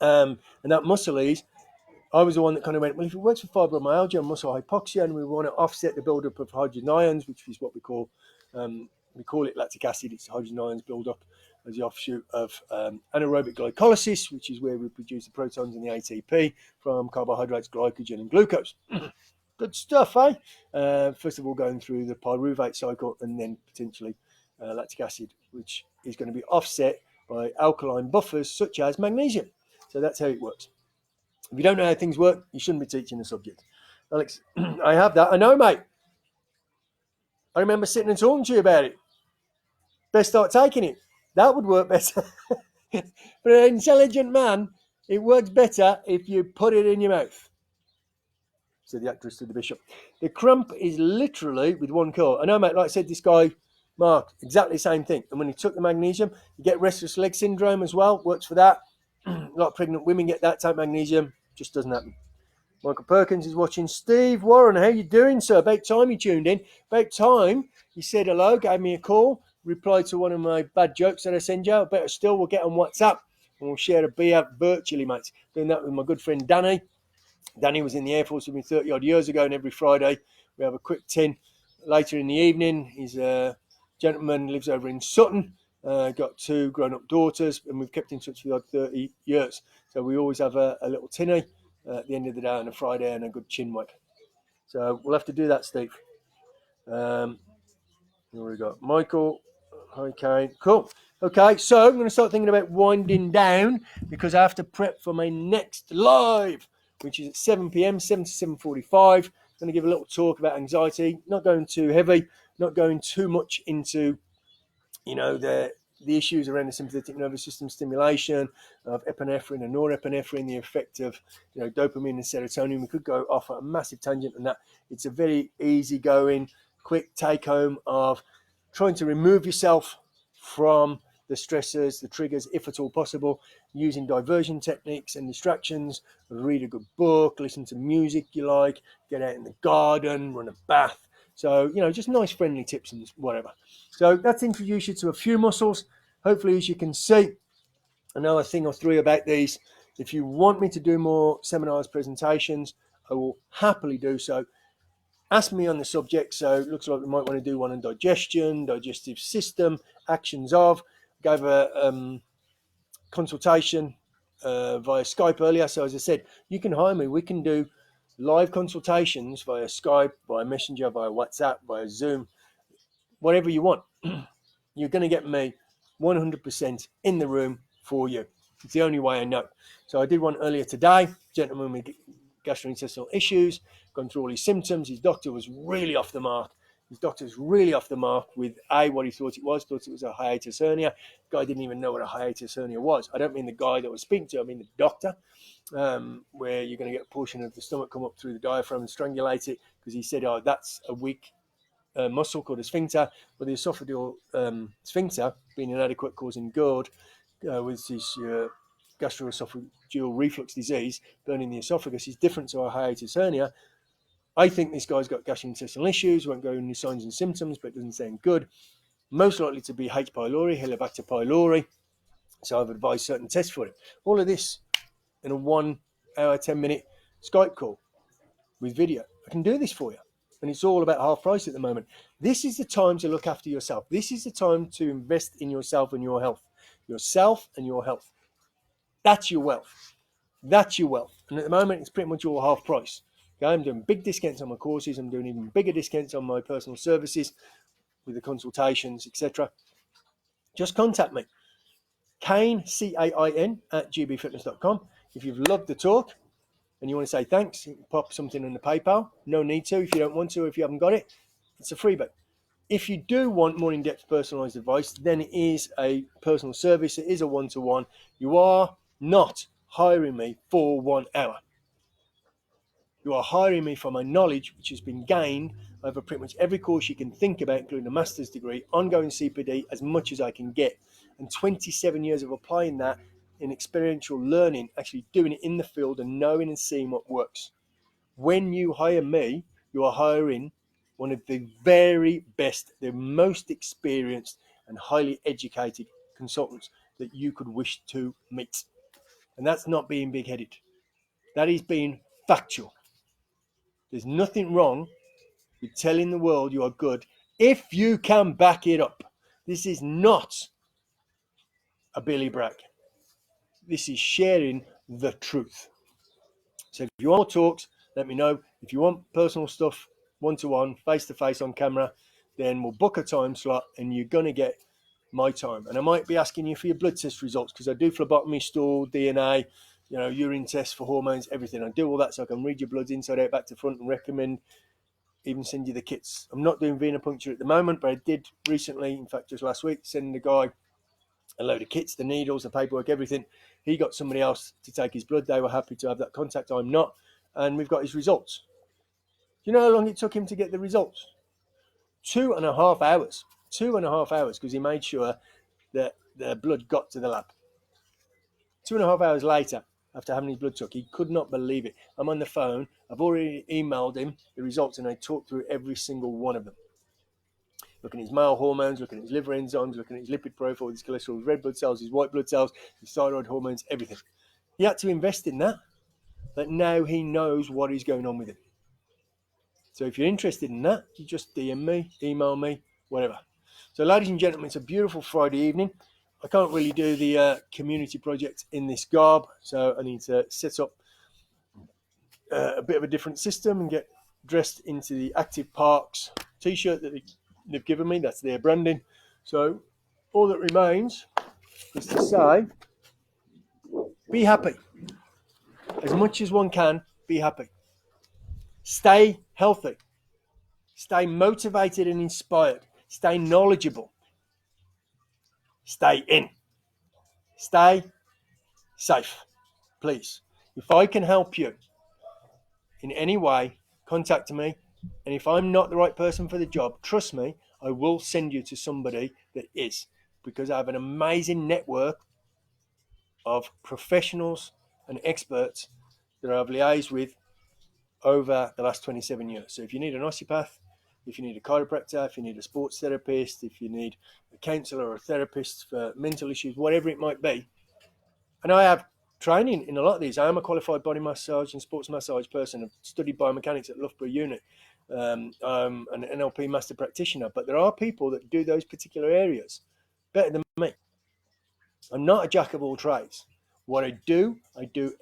And that Muscle Ease, I was the one that kind of went, well, if it works for fibromyalgia and muscle hypoxia, and we want to offset the buildup of hydrogen ions, which is what we call it lactic acid. It's hydrogen ions build up as the offshoot of anaerobic glycolysis, which is where we produce the protons and the ATP from carbohydrates, glycogen, and glucose. Good stuff, eh? First of all, going through the pyruvate cycle, and then potentially lactic acid, which is going to be offset by alkaline buffers such as magnesium. So that's how it works. If you don't know how things work, you shouldn't be teaching the subject. Alex, I have that. I know, mate. I remember sitting and talking to you about it. Best start taking it. That would work better. For an intelligent man, it works better if you put it in your mouth. Said the actress to the bishop. The crump is literally with one curl. I know, mate, like I said, this guy, Mark, exactly the same thing. And when he took the magnesium, you get restless leg syndrome as well. Works for that. A lot of pregnant women get that. Take magnesium. Just doesn't happen. Michael Perkins is watching. Steve Warren, how you doing, sir? About time you tuned in. About time you said hello, gave me a call, replied to one of my bad jokes that I send you. Better still, we'll get on WhatsApp and we'll share a beer virtually, mate. Doing that with my good friend Danny. Danny was in the Air Force with me 30 odd years ago, and every Friday we have a quick tin. Later in the evening, he's a gentleman, lives over in Sutton, got 2 grown-up daughters, and we've kept in touch for 30 years. So we always have a little tinny at the end of the day on a Friday and a good chin whack. So we'll have to do that, Steve. Here we go. Michael. Okay, cool. Okay, so I'm going to start thinking about winding down because I have to prep for my next live, which is at 7 p.m, 7 to 7:45. I'm going to give a little talk about anxiety, not going too heavy, not going too much into, the issues around the sympathetic nervous system stimulation of epinephrine and norepinephrine, the effect of dopamine and serotonin. We could go off at a massive tangent on that. It's a very easygoing, quick take home of trying to remove yourself from the stressors, the triggers, if at all possible, using diversion techniques and distractions. Read a good book, listen to music you like, get out in the garden, run a bath. So, just nice friendly tips and whatever. So that's introduced you to a few muscles. Hopefully, as you can see, I know a thing or three about these. If you want me to do more seminars, presentations, I will happily do so. Ask me on the subject. So it looks like we might want to do one on digestion, digestive system, actions of. Gave a consultation via Skype earlier. So as I said, you can hire me. We can do live consultations via Skype, via Messenger, via WhatsApp, via Zoom, whatever you want. You're going to get me 100% in the room for you. It's the only way I know. So I did one earlier today. Gentleman with gastrointestinal issues, gone through all his symptoms. His doctor was really off the mark. His doctor's really off the mark with what he thought it was a hiatus hernia. The guy didn't even know what a hiatus hernia was. I don't mean the guy that was speaking to, I mean the doctor, where you're going to get a portion of the stomach come up through the diaphragm and strangulate it, because he said, that's a weak muscle called a sphincter, but the esophageal sphincter being inadequate, causing GERD, with this gastroesophageal reflux disease, burning the esophagus, is different to a hiatus hernia. I think this guy's got gastrointestinal issues, won't go into signs and symptoms, but it doesn't sound good. Most likely to be H. pylori, Helicobacter pylori. So I've advised certain tests for it. All of this in a 1 hour, 10-minute Skype call with video. I can do this for you. And it's all about half price at the moment. This is the time to look after yourself. This is the time to invest in yourself and your health. Yourself and your health. That's your wealth. That's your wealth. And at the moment, it's pretty much all half price. Okay, I'm doing big discounts on my courses. I'm doing even bigger discounts on my personal services with the consultations, etc. Just contact me. Cain, CAIN, at gbfitness.com. If you've loved the talk and you want to say thanks, you can pop something in the PayPal. No need to if you don't want to, if you haven't got it. It's a freebie. If you do want more in-depth personalized advice, then it is a personal service. It is a one-to-one. You are not hiring me for 1 hour. You are hiring me for my knowledge, which has been gained over pretty much every course you can think about, including a master's degree, ongoing CPD, as much as I can get. And 27 years of applying that in experiential learning, actually doing it in the field and knowing and seeing what works. When you hire me, you are hiring one of the very best, the most experienced and highly educated consultants that you could wish to meet. And that's not being big-headed. That is being factual. There's nothing wrong with telling the world you are good if you can back it up. This is not a Billy brag. This is sharing the truth. So if you want talks, let me know. If you want personal stuff, one-to-one, face-to-face on camera, then we'll book a time slot and you're going to get my time. And I might be asking you for your blood test results, because I do phlebotomy, stool, DNA, urine tests for hormones, everything. I do all that so I can read your bloods inside out, back to front, and recommend, even send you the kits. I'm not doing venipuncture at the moment, but I did recently, in fact, just last week, send the guy a load of kits, the needles, the paperwork, everything. He got somebody else to take his blood. They were happy to have that contact. I'm not. And we've got his results. Do you know how long it took him to get the results? 2.5 hours. 2.5 hours, because he made sure that the blood got to the lab. 2.5 hours later, after having his blood took, he could not believe it. I'm on the phone. I've already emailed him the results, and I talked through every single one of them. Looking at his male hormones, looking at his liver enzymes, looking at his lipid profile, his cholesterol, his red blood cells, his white blood cells, his thyroid hormones, everything. He had to invest in that, but now he knows what is going on with it. So if you're interested in that, you just DM me, email me, whatever. So ladies and gentlemen, it's a beautiful Friday evening. I can't really do the community project in this garb, so I need to set up a bit of a different system and get dressed into the Active Parks t-shirt that they've given me. That's their branding. So all that remains is to say, be happy. As much as one can, be happy. Stay healthy. Stay motivated and inspired. Stay knowledgeable. Stay in. Stay safe, please. If I can help you in any way, contact me. And if I'm not the right person for the job, trust me, I will send you to somebody that is, because I have an amazing network of professionals and experts that I've liaised with over the last 27 years. So if you need an osteopath, if you need a chiropractor, if you need a sports therapist, if you need a counsellor or a therapist for mental issues, whatever it might be, and I have training in a lot of these. I am a qualified body massage and sports massage person. I've studied biomechanics at Loughborough Unit. I'm an NLP master practitioner, but there are people that do those particular areas better than me. I'm not a jack of all trades. What I do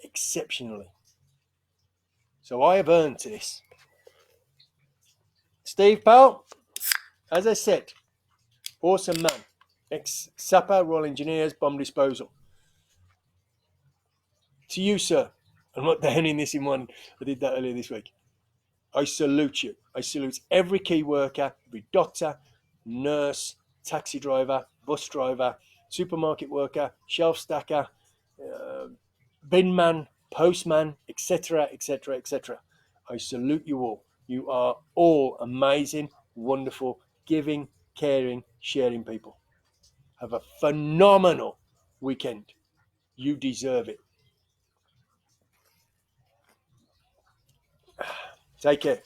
exceptionally. So I have earned this. Steve Powell, as I said, awesome man. Ex-Sapper, Royal Engineers, bomb disposal. To you, sir. I'm not downing this in one. I did that earlier this week. I salute you. I salute every key worker, every doctor, nurse, taxi driver, bus driver, supermarket worker, shelf stacker, bin man, postman, etc., etc., etc. I salute you all. You are all amazing, wonderful, giving, caring, sharing people. Have a phenomenal weekend. You deserve it. Take care.